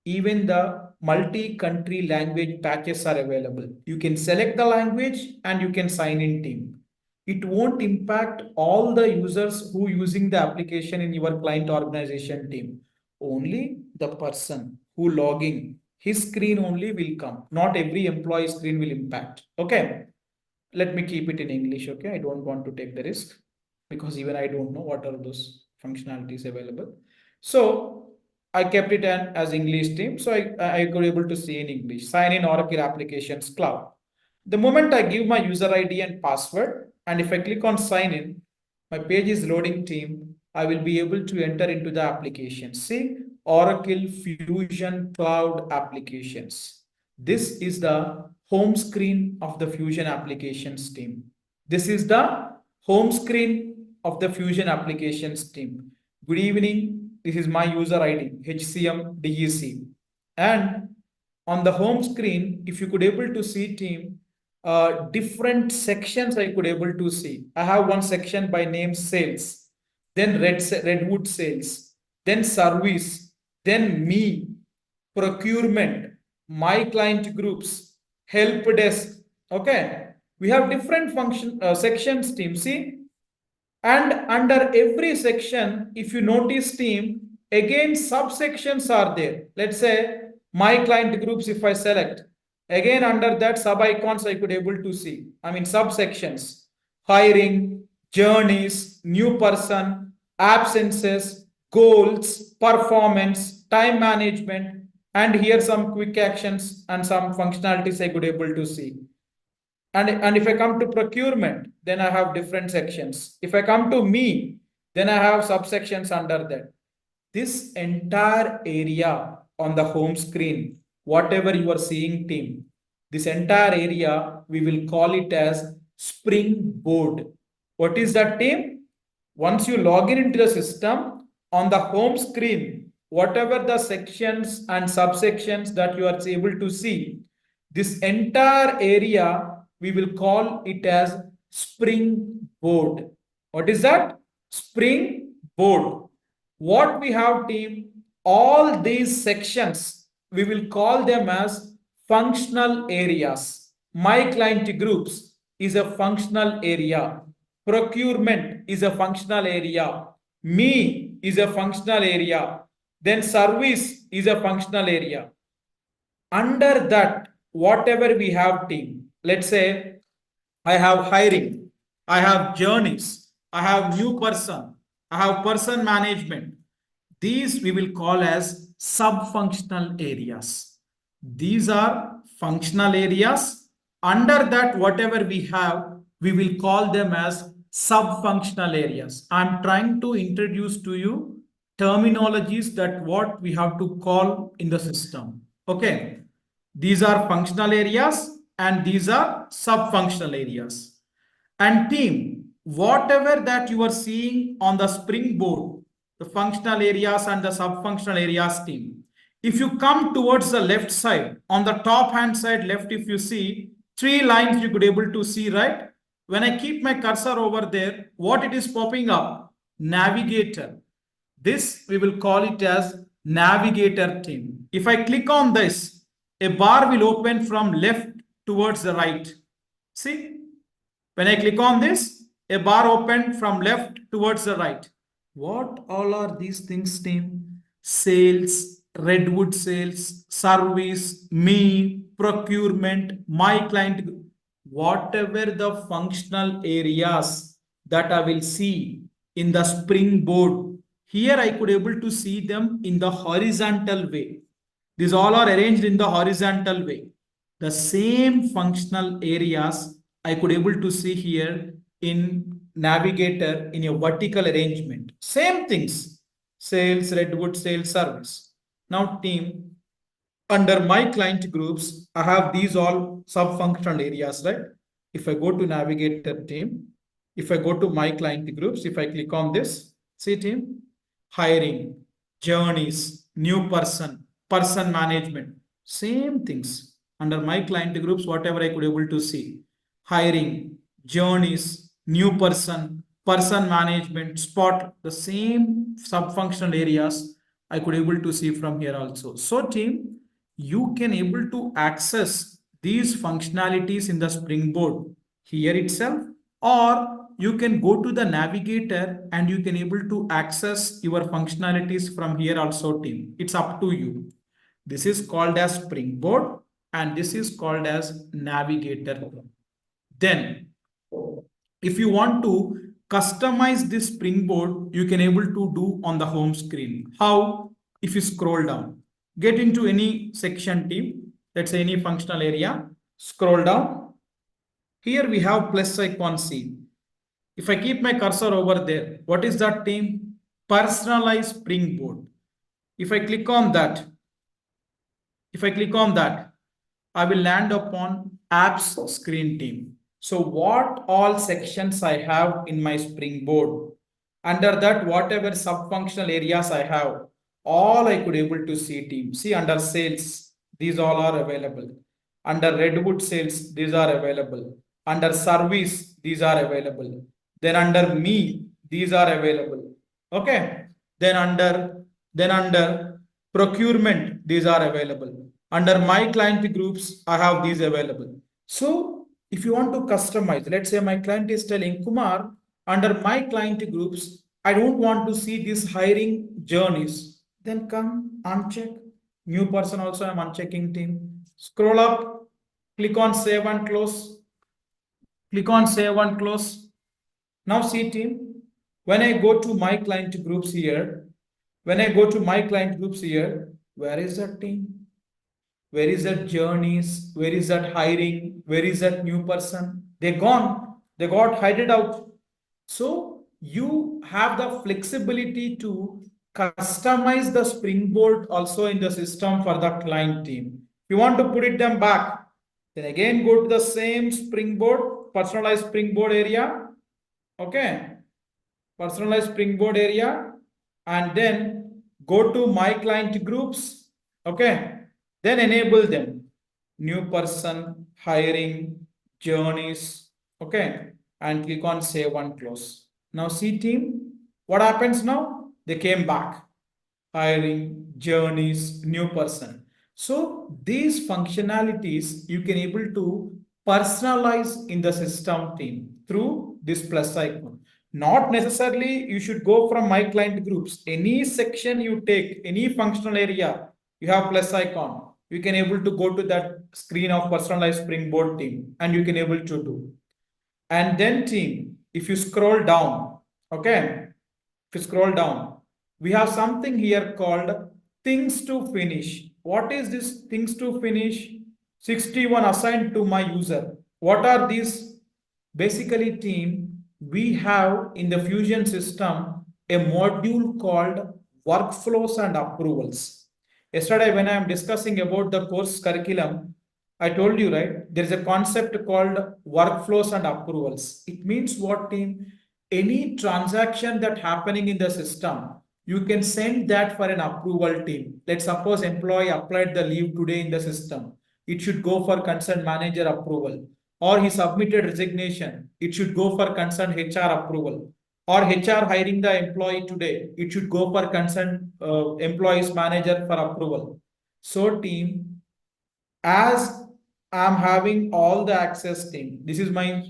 S1: even the multi-country language patches are available. You can select the language and you can sign in team. It won't impact all the users who using the application in your client organization team. Only the person who logging, his screen only will come. Not every employee screen will impact. Okay. Let me keep it in English. Okay. I don't want to take the risk because even I don't know what are those functionalities available. So I kept it as English team. So I could able to see in English. Sign in Oracle Applications Cloud. The moment I give my user ID and password, and if I click on sign in, my page is loading team. I will be able to enter into the application. See, Oracle Fusion Cloud Applications. This is the home screen of the Fusion Applications team. This is the home screen of the Fusion Applications team. Good evening. This is my user ID, HCM DEC. And on the home screen, if you could able to see team, different sections I could able to see. I have one section by name sales, then Redwood sales, then service, then me, procurement, my client groups, help desk. Okay, we have different function sections team. See, and under every section, if you notice team, again subsections are there. Let's say my client groups, if I select, again under that sub icons I could able to see. I mean subsections, hiring, journeys, new person, absences, goals, performance, time management, and here some quick actions and some functionalities I could able to see. And if I come to procurement, then I have different sections. If I come to me, then I have subsections under that. This entire area on the home screen, whatever you are seeing team, this entire area, we will call it as Springboard. What is that team? Once you log in into the system, on the home screen, whatever the sections and subsections that you are able to see, this entire area, we will call it as Springboard. What is that? Springboard. What we have team, all these sections, we will call them as functional areas. My client groups is a functional area. Procurement is a functional area. Me is a functional area. Then service is a functional area. Under that, whatever we have team, let's say I have hiring, I have journeys, I have new person, I have person management. These we will call as sub-functional areas. These are functional areas. Under that, whatever we have, we will call them as sub-functional areas. I'm trying to introduce to you terminologies that what we have to call in the system. Okay. These are functional areas and these are sub-functional areas. And team, whatever that you are seeing on the springboard, the functional areas and the sub-functional areas team, if you come towards the left side, on the top hand side left, if you see three lines, you could able to see, right? When I keep my cursor over there, what it is popping up? Navigator. This we will call it as navigator team. If I click on this, a bar will open from left towards the right. See, when I click on this, a bar opened from left towards the right. What all are these things, team? Sales, Redwood sales, service, me, procurement, my client, whatever the functional areas that I will see in the springboard. Here I could able to see them in the horizontal way. These all are arranged in the horizontal way. the same functional areas I could able to see here in navigator in a vertical arrangement. Same things, sales, Redwood, sales, service. Now team, under my client groups, I have these all sub-functional areas, right? If I go to navigator team, if I go to my client groups, if I click on this, see team, hiring, journeys, new person, person management, same things. Under my client groups, whatever I could able to see, hiring, journeys, new person, person management, spot, the same sub-functional areas I could able to see from here also. So team, you can able to access these functionalities in the Springboard here itself, or you can go to the navigator and you can able to access your functionalities from here also team. It's up to you. This is called as Springboard and this is called as navigator. Then if you want to customize this Springboard, you can able to do on the home screen. How? If you scroll down, get into any section team, let's say any functional area, scroll down. Here we have plus icon C. If I keep my cursor over there, what is that team? Personalized Springboard. If I click on that, if I click on that, I will land upon apps screen team. So what all sections I have in my Springboard, under that whatever sub-functional areas I have, all I could able to see team. See under sales, these all are available. Under Redwood sales, these are available. Under service, these are available. Then under me, these are available. Okay. Then under procurement, these are available. Under my client groups, I have these available. So if you want to customize, let's say my client is telling Kumar, under my client groups, I don't want to see these hiring journeys. Then come uncheck. New person also I'm unchecking team. Scroll up, click on save and close. Click on save and close. Now see team, when I go to my client groups here, when I go to my client groups here, where is that team? Where is that journeys? Where is that hiring? Where is that new person? They're gone. They got hided out. So you have the flexibility to customize the Springboard also in the system for the client team. If you want to put it them back, then again go to the same Springboard, personalized Springboard area. Okay. Personalized Springboard area, and then go to my client groups. Okay. Then enable them. New person, hiring, journeys. Okay. And click on save and close. Now see team, what happens now? They came back. Hiring, journeys, new person. So these functionalities you can able to personalize in the system team through this plus icon. Not necessarily you should go from my client groups. Any section you take, any functional area, you have plus icon. You can able to go to that screen of personalized Springboard team and you can able to do. And then team, if you scroll down, okay, if you scroll down, we have something here called things to finish. What is this things to finish? 61 assigned to my user. What are these? Basically team, we have in the Fusion system a module called workflows and approvals. Yesterday when I am discussing about the course curriculum, I told you, right? There is a concept called workflows and approvals. It means what team? Any transaction that happening in the system, you can send that for an approval team. Let's suppose employee applied the leave today in the system. It should go for concerned manager approval. Or he submitted resignation. It should go for concerned HR approval. Or HR hiring the employee today. It should go for concerned employees manager for approval. So team, as I'm having all the access team, this is my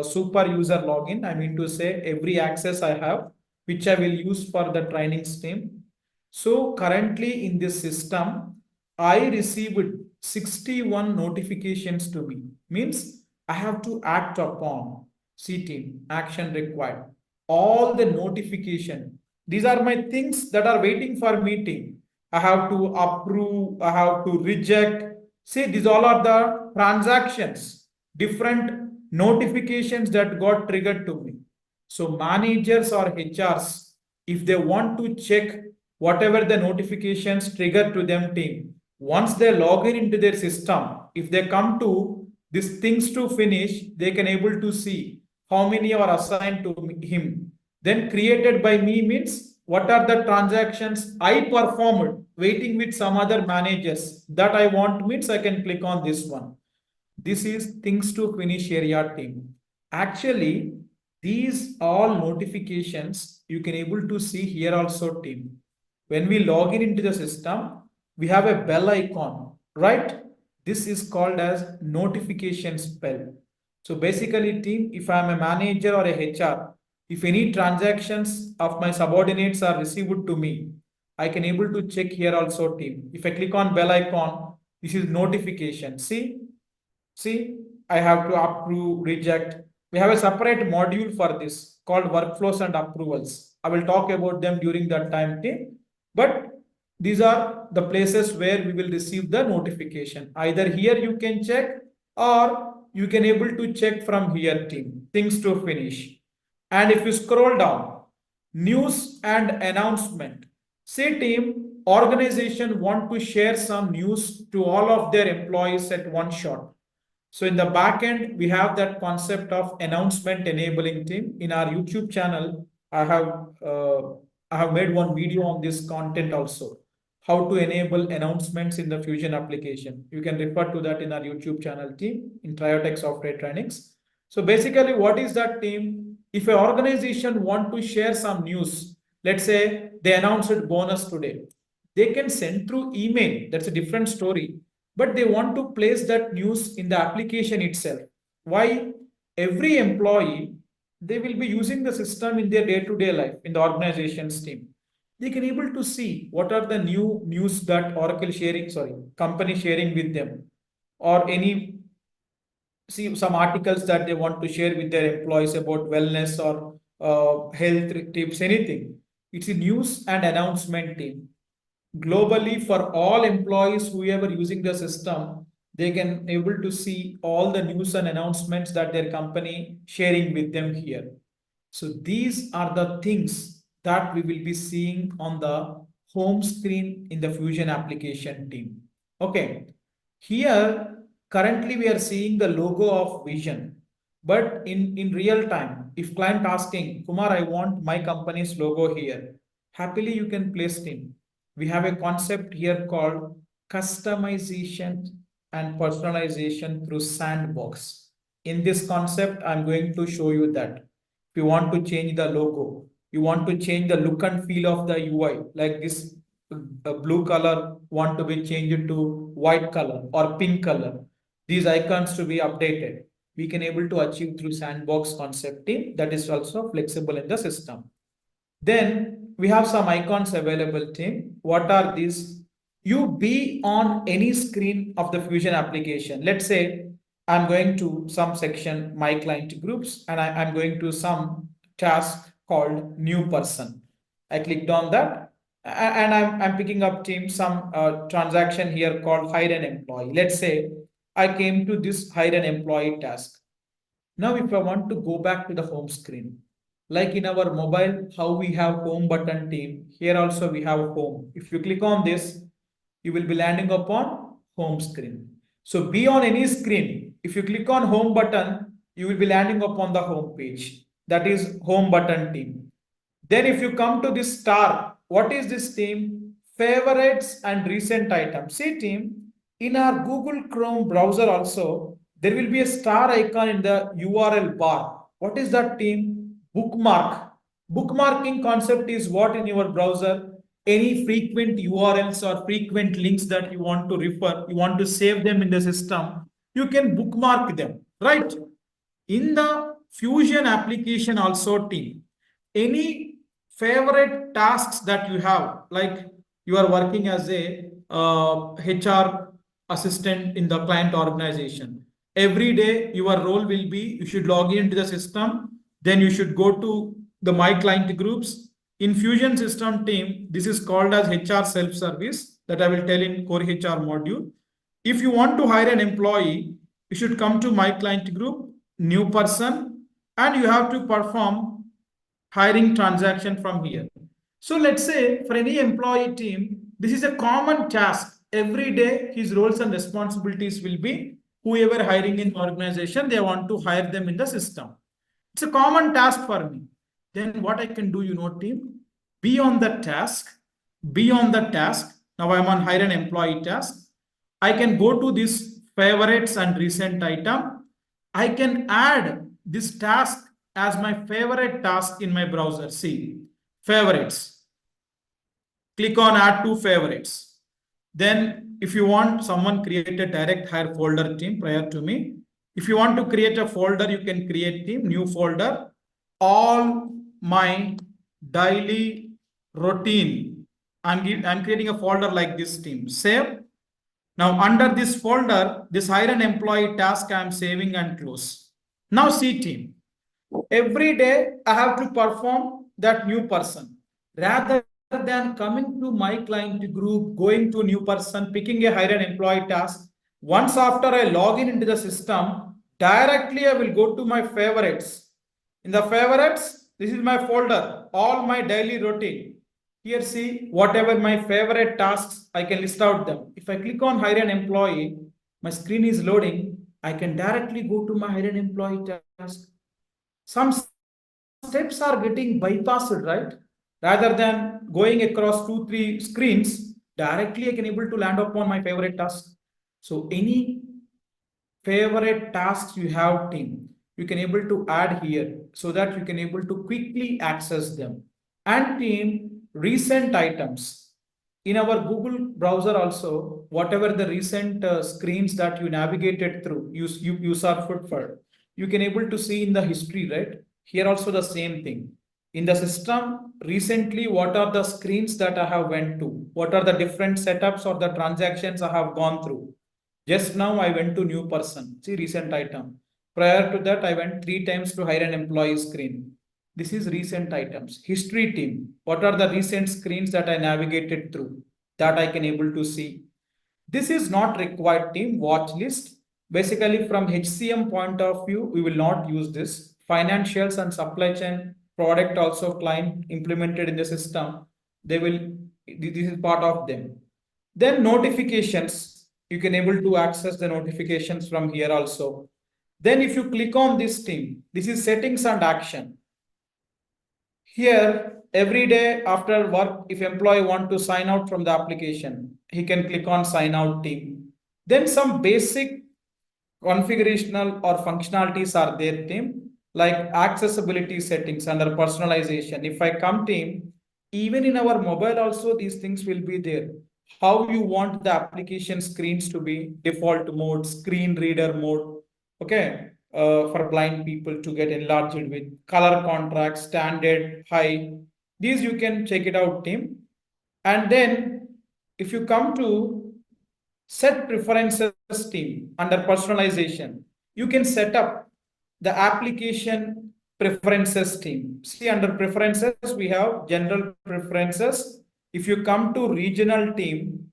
S1: super user login. I mean to say every access I have, which I will use for the training team. So currently in this system, I received 61 notifications to me. Means I have to act upon. See team, action required. All the notification. These are my things that are waiting for meeting. I have to approve, I have to reject, See, these all are the transactions, different notifications that got triggered to me. So managers or HRs, if they want to check whatever the notifications trigger to them team, once they log in into their system, if they come to these things to finish, they can able to see how many are assigned to him. Then created by me means what are the transactions I performed waiting with some other managers that I want means I can click on this one. This is things to finish area team. Actually, these all notifications you can able to see here also team. When we log in into the system, we have a bell icon, right? This is called as notifications bell. So basically team, if I'm a manager or a HR, if any transactions of my subordinates are received to me, I can able to check here also team. If I click on bell icon, this is notification. See, I have to approve, reject. We have a separate module for this called workflows and approvals. I will talk about them during that time team. But these are the places where we will receive the notification. Either here you can check or you can able to check from here team. Things to finish. And if you scroll down, news and announcement. Say team, organization want to share some news to all of their employees at one shot. So in the back end, we have that concept of announcement enabling team. In our YouTube channel, I have made one video on this content also. How to enable announcements in the Fusion application. You can refer to that in our YouTube channel team in TrioTech software trainings. So basically, what is that team? If an organization want to share some news, let's say they announced bonus today, they can send through email. That's a different story, but they want to place that news in the application itself. Why? Every employee, they will be using the system in their day-to-day life in the organization's team. They can able to see what are the new news that company sharing with them, or any see some articles that they want to share with their employees about wellness or health tips, anything. It's a news and announcement team. Globally, for all employees whoever using the system, they can able to see all the news and announcements that their company sharing with them here. So these are the things that we will be seeing on the home screen in the Fusion application team. Okay, here currently we are seeing the logo of Vision, but in real time, if client asking, Kumar, I want my company's logo here, happily you can place it. We have a concept here called customization and personalization through sandbox. In this concept, I'm going to show you that. If you want to change the logo, you want to change the look and feel of the UI, like this blue color want to be changed to white color or pink color. These icons to be updated. We can able to achieve through sandbox concept team that is also flexible in the system. Then we have some icons available team. What are these? You be on any screen of the Fusion application. Let's say I'm going to some section, my client groups, and I'm going to some task called new person. I clicked on that and I'm picking up team some transaction here called hire an employee. Let's say I came to this hire an employee task. Now, if I want to go back to the home screen, like in our mobile, how we have home button team, here also we have home. If you click on this, you will be landing upon home screen. So be on any screen. If you click on home button, you will be landing upon the home page. That is home button team. Then if you come to this star, what is this team? Favorites and recent items. See team, in our Google Chrome browser also, there will be a star icon in the URL bar. What is that team? Bookmark. Bookmarking concept is what in your browser? Any frequent URLs or frequent links that you want to refer, you want to save them in the system, you can bookmark them, right? In the Fusion application also team, any favorite tasks that you have, like you are working as a HR assistant in the client organization. Every day your role will be you should log into the system, then you should go to the my client groups. In Fusion system team, this is called as HR self-service that I will tell in core HR module. If you want to hire an employee, you should come to my client group, new person, and you have to perform hiring transaction from here. So let's say for any employee team, this is a common task. Every day, his roles and responsibilities will be whoever hiring in the organization, they want to hire them in the system. It's a common task for me. Then what I can do, team, be on the task, be on the task. Now I'm on hire an employee task. I can go to this favorites and recent item. I can add this task as my favorite task in my browser. See, favorites. Click on add to favorites. Then if you want someone create a direct hire folder team prior to me. If you want to create a folder, you can create team, new folder, all my daily routine. I'm creating a folder like this team. Save. Now under this folder, this hire an employee task I'm saving and close. Now see team. Every day I have to perform that new person. Rather than coming to my client group, going to new person, picking a hire an employee task, once after I log into the system, directly I will go to my favorites. In the favorites, this is my folder, all my daily routine. Here see whatever my favorite tasks, I can list out them. If I click on hire an employee, my screen is loading. I can directly go to my hire an employee task. Some steps are getting bypassed, right? Rather than going across 2, 3 screens, directly I can able to land upon my favorite task. So any favorite tasks you have team, you can able to add here so that you can able to quickly access them. And team, recent items. In our Google browser also, whatever the recent screens that you navigated through, you are foot for, you can able to see in the history, right? Here also the same thing. In the system, recently, what are the screens that I have went to? What are the different setups or the transactions I have gone through? Just now I went to new person, see recent item. Prior to that, I went 3 times to hire an employee screen. This is recent items. History team. What are the recent screens that I navigated through that I can able to see? This is not required team watch list. Basically from HCM point of view, we will not use this. Financials and supply chain product also client implemented in the system. They will, this is part of them. Then notifications, you can able to access the notifications from here also. Then if you click on this team, this is settings and action. Here, every day after work, if employee want to sign out from the application, he can click on sign out team. Then some basic configurational or functionalities are there team, like accessibility settings under personalization. If I come team, even in our mobile also these things will be there. How you want the application screens to be, default mode, screen reader mode, okay, for blind people to get enlarged with color contrast, standard, high. These you can check it out team. And then if you come to set preferences team under personalization, you can set up the application preferences team. See under preferences, we have general preferences. If you come to regional team,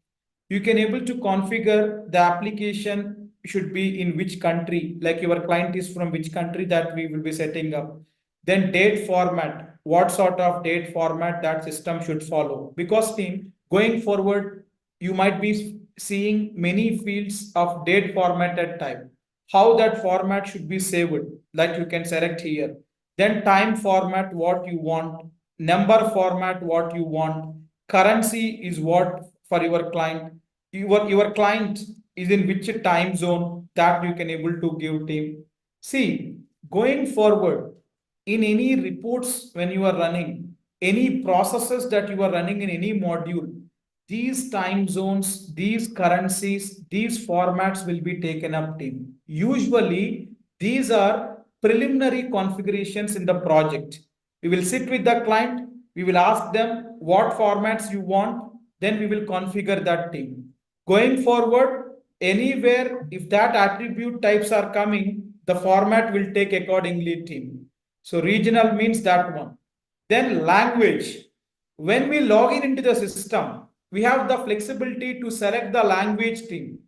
S1: you can able to configure the application should be in which country, like your client is from which country, that we will be setting up. Then date format, what sort of date format that system should follow, because team going forward you might be seeing many fields of date formatted type. How that format should be saved, like you can select here. Then time format, what you want, number format, what you want, currency is what for your client, your client is in which time zone, that you can able to give team. See, going forward, in any reports when you are running, any processes that you are running in any module, these time zones, these currencies, these formats will be taken up team. Usually, these are preliminary configurations in the project. We will sit with the client, we will ask them what formats you want, then we will configure that team. Going forward, anywhere, if that attribute types are coming, the format will take accordingly team. So regional means that one. Then language. When we log in into the system, we have the flexibility to select the language team.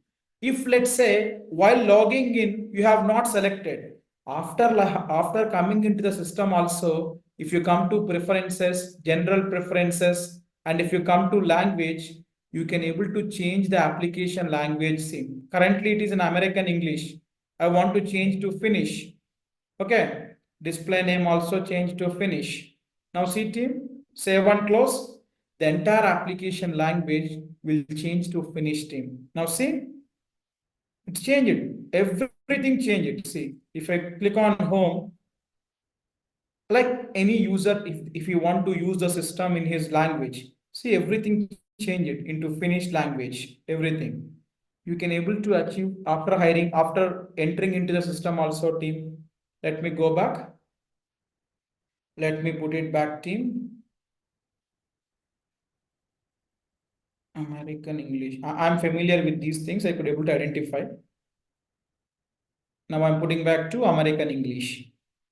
S1: If let's say while logging in, you have not selected, after coming into the system also, if you come to preferences, general preferences, and if you come to language, you can able to change the application language sim. Currently, it is in American English. I want to change to Finnish. Okay. Display name also change to Finnish. Now see team, save and close. The entire application language will change to Finnish team. Now see, it's changed. Everything changed. See, if I click on home, like any user, if you want to use the system in his language, see everything changed into Finnish language, everything. You can able to achieve after hiring, after entering into the system also team. Let me go back. Let me put it back team. American English. I'm familiar with these things. I could able to identify. Now I'm putting back to American English.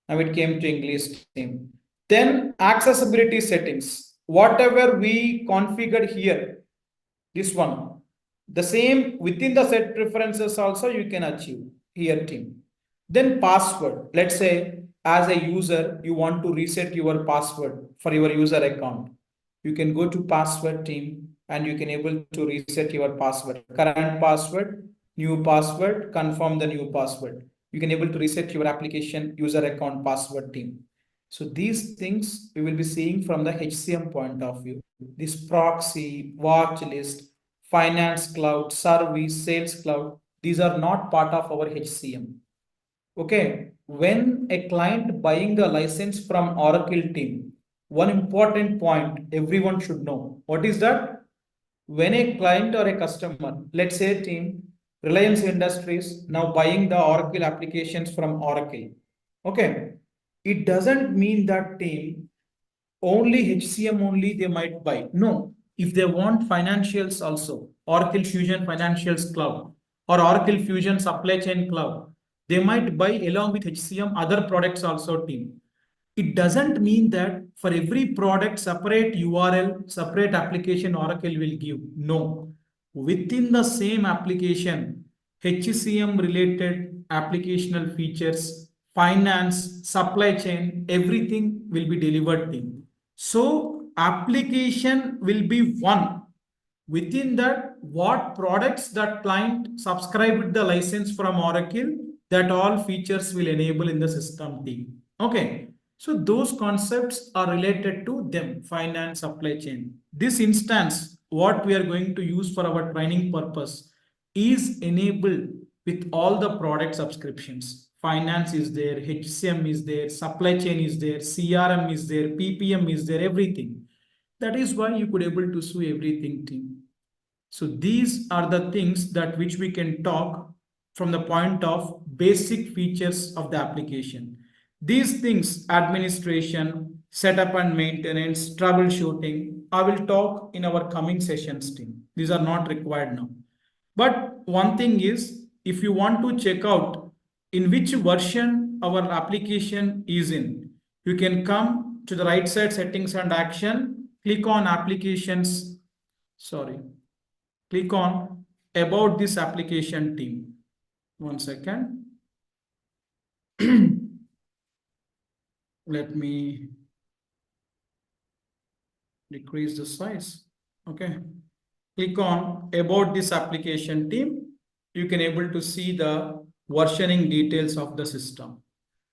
S1: Now it came to English team. Then accessibility settings. Whatever we configured here, this one, the same within the set preferences also you can achieve here team. Then password. Let's say as a user, you want to reset your password for your user account. You can go to password team and you can able to reset your password. Current password, new password, confirm the new password. You can able to reset your application user account password team. So these things we will be seeing from the HCM point of view. This proxy, watch list, finance cloud, service, sales cloud, these are not part of our HCM. Okay, when a client buying the license from Oracle team, one important point everyone should know. What is that? When a client or a customer, let's say team, Reliance Industries now buying the Oracle applications from Oracle. Okay, it doesn't mean that team only HCM only they might buy. No, if they want financials also, Oracle Fusion Financials Cloud or Oracle Fusion Supply Chain Cloud, they might buy along with HCM other products also team. It doesn't mean that for every product, separate URL, separate application Oracle will give. No. Within the same application, HCM related applicational features, finance, supply chain, everything will be delivered in. So application will be one. Within that, what products that client subscribed the license from Oracle, that all features will enable in the system team. Okay. So those concepts are related to them, finance, supply chain. This instance, what we are going to use for our training purpose is enabled with all the product subscriptions. Finance is there, HCM is there, supply chain is there, CRM is there, PPM is there, everything. That is why you could able to see everything team. So these are the things that which we can talk from the point of basic features of the application. These things, administration, setup and maintenance, troubleshooting, I will talk in our coming sessions team. These are not required now. But one thing is, if you want to check out in which version our application is in, you can come to the right side settings and action, click on applications, sorry, click on about this application team. One second. Let me decrease the size. Okay. Click on about this application team. You can able to see the versioning details of the system.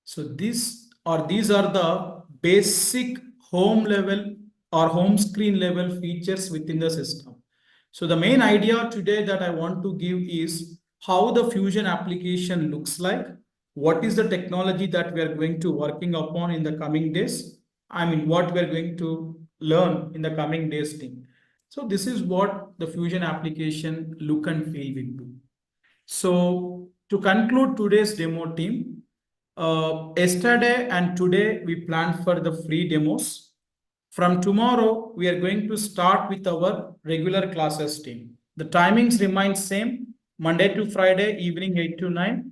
S1: So these are the basic home level or home screen level features within the system. So the main idea today that I want to give is how the Fusion application looks like. What is the technology that we are going to working upon in the coming days? I mean, what we are going to learn in the coming days team. So this is what the Fusion application look and feel will be. So to conclude today's demo team, yesterday and today we planned for the free demos. From tomorrow, we are going to start with our regular classes team. The timings remain same, Monday to Friday, evening 8 to 9.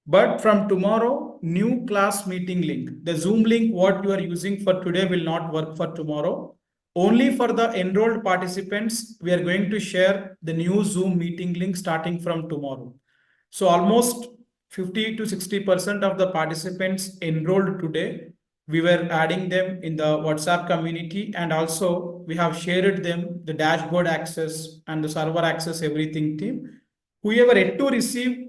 S1: But from tomorrow, new class meeting link. The Zoom link, what you are using for today will not work for tomorrow. Only for the enrolled participants, we are going to share the new Zoom meeting link starting from tomorrow. So almost 50 to 60% of the participants enrolled today, we were adding them in the WhatsApp community, and also we have shared them the dashboard access and the server access, everything team. Whoever yet to receive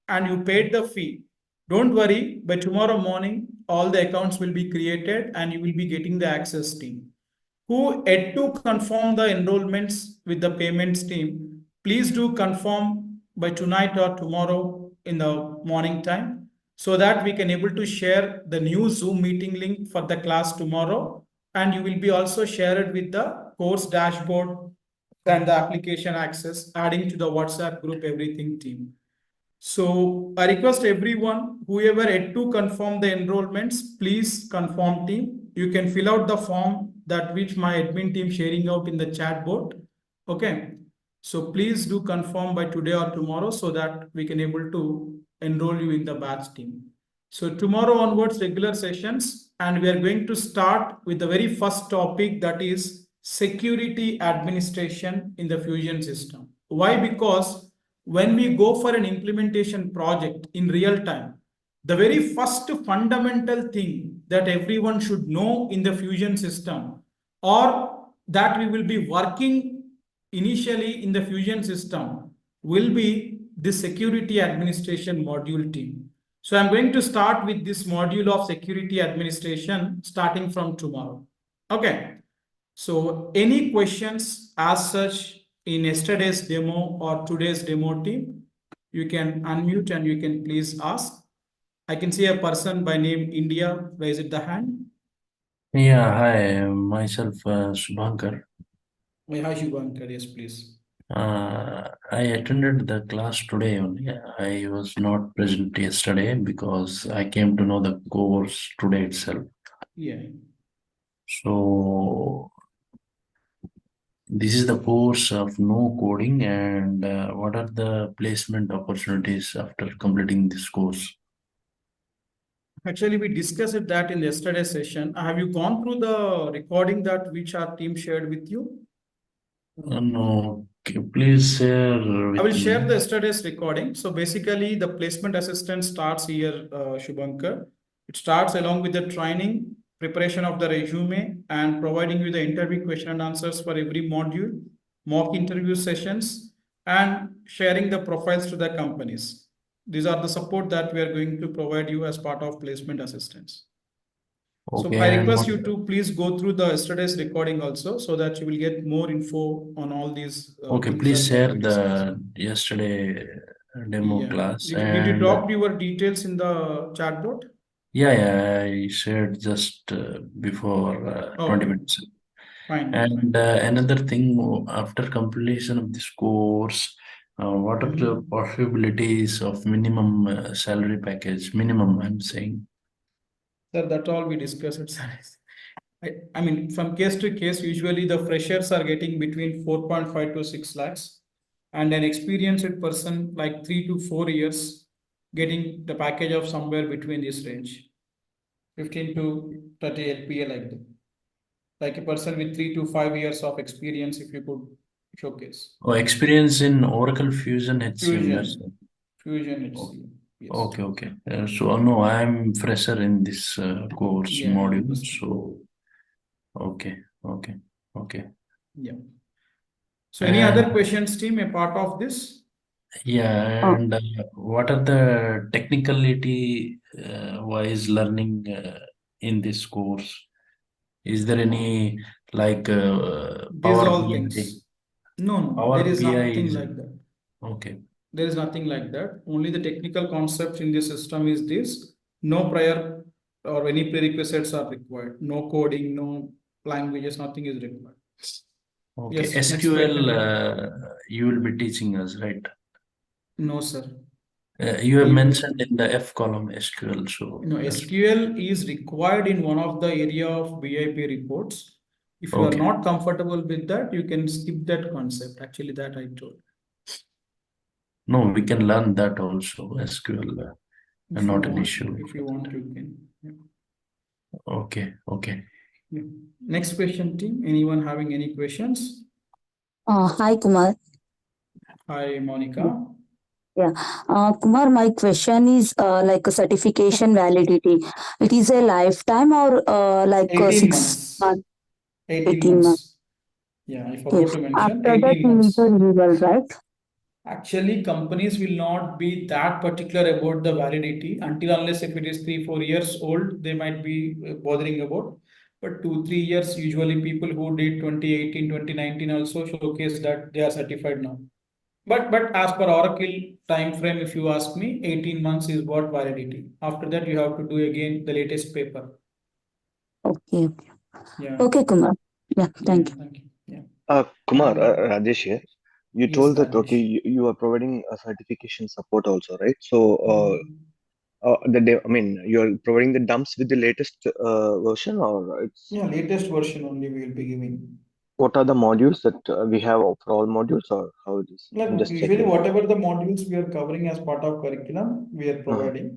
S1: and you paid the fee, don't worry, by tomorrow morning, all the accounts will be created and you will be getting the access team. Who yet to confirm the enrollments with the payments team, please do confirm by tonight or tomorrow in the morning time so that we can able to share the new Zoom meeting link for the class tomorrow, and you will be also shared with the course dashboard and the application access adding to the WhatsApp group everything team. So I request everyone, whoever had to confirm the enrollments, please confirm team. You can fill out the form that which my admin team sharing out in the chat board. Okay. So please do confirm by today or tomorrow so that we can able to enroll you in the batch team. So tomorrow onwards, regular sessions, and we are going to start with the very first topic, that is security administration in the Fusion system. Why? Because when we go for an implementation project in real time, the very first fundamental thing that everyone should know in the Fusion system, or that we will be working initially in the Fusion system, will be the security administration module team. So I'm going to start with this module of security administration starting from tomorrow. Okay. So any questions as such in yesterday's demo or today's demo team, you can unmute and you can please ask. I can see a person by name India raise it the hand.
S2: Yeah, hi, myself Subhankar.
S1: Hi Shubhankar, yes, please.
S2: I attended the class today only. I was not present yesterday because I came to know the course today itself.
S1: Yeah.
S2: So, this is the course of no coding, and what are the placement opportunities after completing this course?
S1: Actually, we discussed that in yesterday's session. Have you gone through the recording that which our team shared with you?
S2: No, please share
S1: I will
S2: with
S1: share
S2: me.
S1: the yesterday's recording. So basically, the placement assistant starts here, Shubhankar. It starts along with the training, preparation of the resume, and providing you the interview question and answers for every module, mock interview sessions, and sharing the profiles to the companies. These are the support that we are going to provide you as part of placement assistance. So
S2: Okay,
S1: I
S2: and
S1: request
S2: what?
S1: you to please go through the yesterday's recording also so that you will get more info on all these
S2: Okay,
S1: things
S2: please
S1: that what
S2: share
S1: we discussed.
S2: the yesterday demo
S1: Yeah.
S2: class.
S1: Did you
S2: And
S1: drop your details in the chat board?
S2: yeah, yeah, I shared just before 20
S1: Okay.
S2: minutes.
S1: Fine.
S2: And
S1: Fine.
S2: another thing, after completion of this course, what are the
S1: Mhm.
S2: possibilities of minimum salary package? Minimum, I'm saying.
S1: Sir, that all we discussed. Sir. I mean, from case to case, usually the freshers are getting between 4.5 to 6 lakhs, and an experienced person like 3 to 4 years getting the package of somewhere between this range, 15 to 30 LPA like that. Like a person with 3 to 5 years of experience, if you could showcase.
S2: Oh, experience in Oracle Fusion HCM, you're
S1: Fusion,
S2: saying.
S1: Fusion
S2: Oh,
S1: HCM. Yes.
S2: okay, okay. So, no, I'm fresher in this course
S1: Yeah, I
S2: module.
S1: understand.
S2: So, okay, okay, okay.
S1: Yeah. So any
S2: And
S1: other questions, team, a part of this?
S2: yeah, and what are the technicality wise learning in this course? Is there any like
S1: These
S2: Power
S1: all
S2: BI?
S1: things. No, no, there
S2: Power
S1: is
S2: BI
S1: nothing
S2: is
S1: like that.
S2: okay.
S1: There is nothing like that. Only the technical concept in this system is this. No prior or any prerequisites are required. No coding, no languages, nothing is required.
S2: Okay,
S1: Yes, next
S2: SQL
S1: question.
S2: you will be teaching us, right?
S1: No, sir.
S2: You have
S1: We will.
S2: mentioned in the F column SQL, so
S1: No,
S2: that's
S1: SQL is required in one of the area of BIP reports. If you are
S2: okay.
S1: not comfortable with that, you can skip that concept. Actually, that I told.
S2: No, we can learn that also, SQL,
S1: If you
S2: not an
S1: want,
S2: issue.
S1: if you want, you can. Yeah.
S2: Okay, okay.
S1: Yeah. Next question, team. Anyone having any questions?
S3: Hi, Kumar.
S1: Hi, Monica.
S3: Yeah. Kumar, my question is like a certification validity. It is a lifetime or like
S1: 18
S3: 6
S1: months.
S3: months,
S1: 18
S3: 18 months?
S1: months. Yeah, I
S3: Okay.
S1: forgot to mention
S3: After that,
S1: 18
S3: we need a
S1: months.
S3: renewal, right?
S1: Actually, companies will not be that particular about the validity until unless if it is 3, 4 years old, they might be bothering about. But 2, 3 years, usually people who did 2018, 2019 also showcase that they are certified now. But as per Oracle time frame, if you ask me, 18 months is what validity. After that, you have to do again the latest paper.
S3: Okay. Okay.
S1: Yeah,
S3: Okay, Kumar. Yeah.
S1: yeah,
S3: Thank you.
S1: thank you. Yeah.
S4: Kumar,
S1: And
S4: Rajesh here. You
S1: yes,
S4: told that okay,
S1: Rajesh.
S4: you are providing a certification support also, right? So,
S1: Mhm.
S4: I mean, you're providing the dumps with the latest version, or it's
S1: Yeah, latest version only we will be giving.
S4: what are the modules that we have for all modules, or how it is?
S1: Like
S4: I'm just
S1: usually
S4: checking.
S1: whatever the modules we are covering as part of curriculum, we are
S4: Uh,
S1: providing.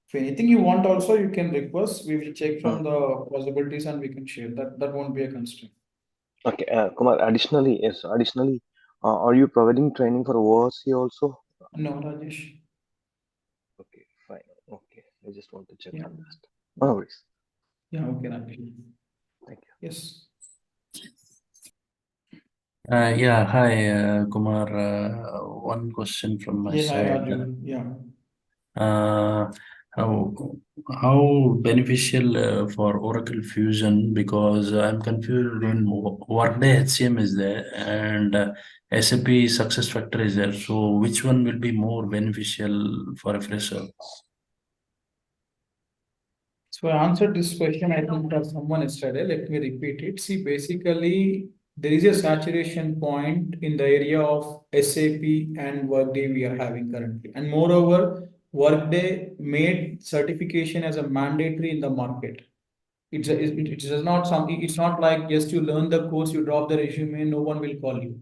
S1: If anything you want also, you can request. We will check
S4: uh.
S1: from the possibilities and we can share. That won't be a constraint.
S4: Okay, Kumar. Additionally, yes. Additionally, are you providing training for ORC also?
S1: No, Rajesh.
S4: Okay, fine. Okay, I just want to check
S1: Yeah.
S4: on that. No worries.
S1: Yeah, okay, Rajesh.
S4: Thank you.
S1: Yes.
S2: Yeah, hi, Kumar. One question from my
S1: Yeah, hi
S2: side.
S1: Raju. Yeah.
S2: Uh, how how beneficial for Oracle Fusion, because I'm confused in Workday HCM is there and SAP SuccessFactors is there. So which one will be more beneficial for a fresher?
S1: So I answered this question, I think, for someone yesterday. Let me repeat it. See, basically, there is a saturation point in the area of SAP and Workday we are having currently. And moreover, Workday made certification as a mandatory in the market. It is not some. It's not like just you learn the course, you drop the resume, no one will call you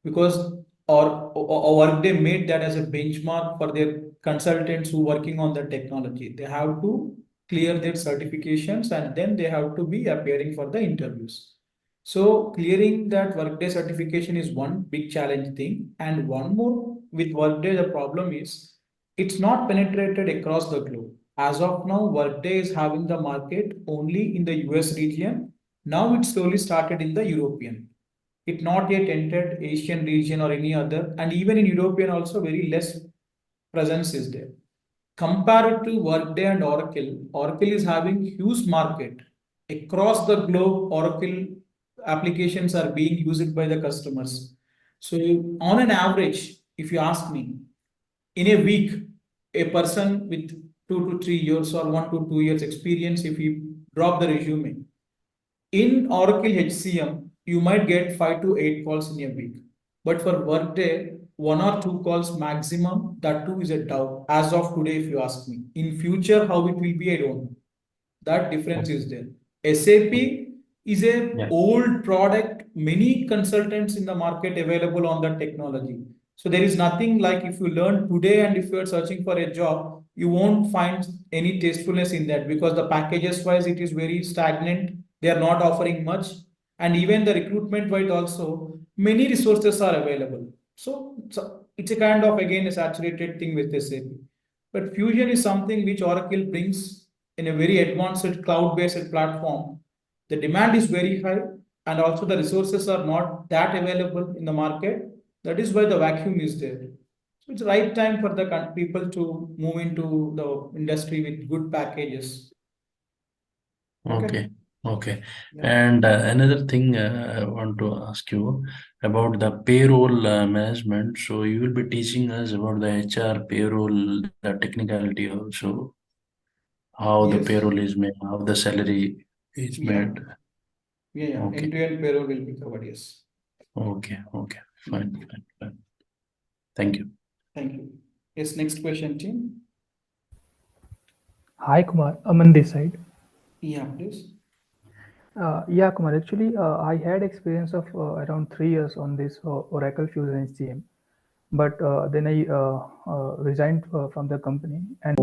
S1: because or Workday made that as a benchmark for their consultants who working on the technology. They have to clear their certifications and then they have to be appearing for the interviews. So clearing that Workday certification is one big challenge thing. And one more with Workday, the problem is it's not penetrated across the globe. As of now, Workday is having the market only in the US region. Now it slowly started in the European. It not yet entered Asian region or any other, and even in European also very less presence is there. Compared to Workday and Oracle, Oracle is having huge market across the globe. Oracle applications are being used by the customers. So on an average, if you ask me, in a week, a person with 2 to 3 years or 1 to 2 years experience, if he drop the resume, in Oracle HCM, you might get 5 to 8 calls in a week. But for Workday, 1 or 2 calls maximum, that too is a doubt. As of today, if you ask me. In future, how it will be, I don't know. That difference is there. SAP is a
S2: Yeah.
S1: old product, many consultants in the market available on that technology. So there is nothing like if you learn today and if you are searching for a job, you won't find any tastefulness in that because the packages wise it is very stagnant. They are not offering much. And even the recruitment wise also, many resources are available. So it's a kind of again a saturated thing with SAP. But Fusion is something which Oracle brings in a very advanced cloud-based platform. The demand is very high, and also the resources are not that available in the market. That is why the vacuum is there. So it's the right time for the people to move into the industry with good packages. Okay.
S2: Okay, okay.
S1: Yeah.
S2: And another thing I want to ask you about the payroll management. So you will be teaching us about the HR payroll, the technicality also, how the
S1: Yes.
S2: payroll is made, how the salary is
S1: Yeah.
S2: made.
S1: Yeah. Yeah.
S2: Okay,
S1: End-to-end payroll will be covered. Yes.
S2: okay, okay.
S1: Yeah.
S2: Fine, fine, fine. Thank you.
S1: Thank you. Yes. Next question, team.
S5: Hi Kumar, Aman this side.
S1: Yeah, please.
S5: Yeah, Kumar. Actually, I had experience of around 3 years on this Oracle Fusion HCM, but then I resigned from the company and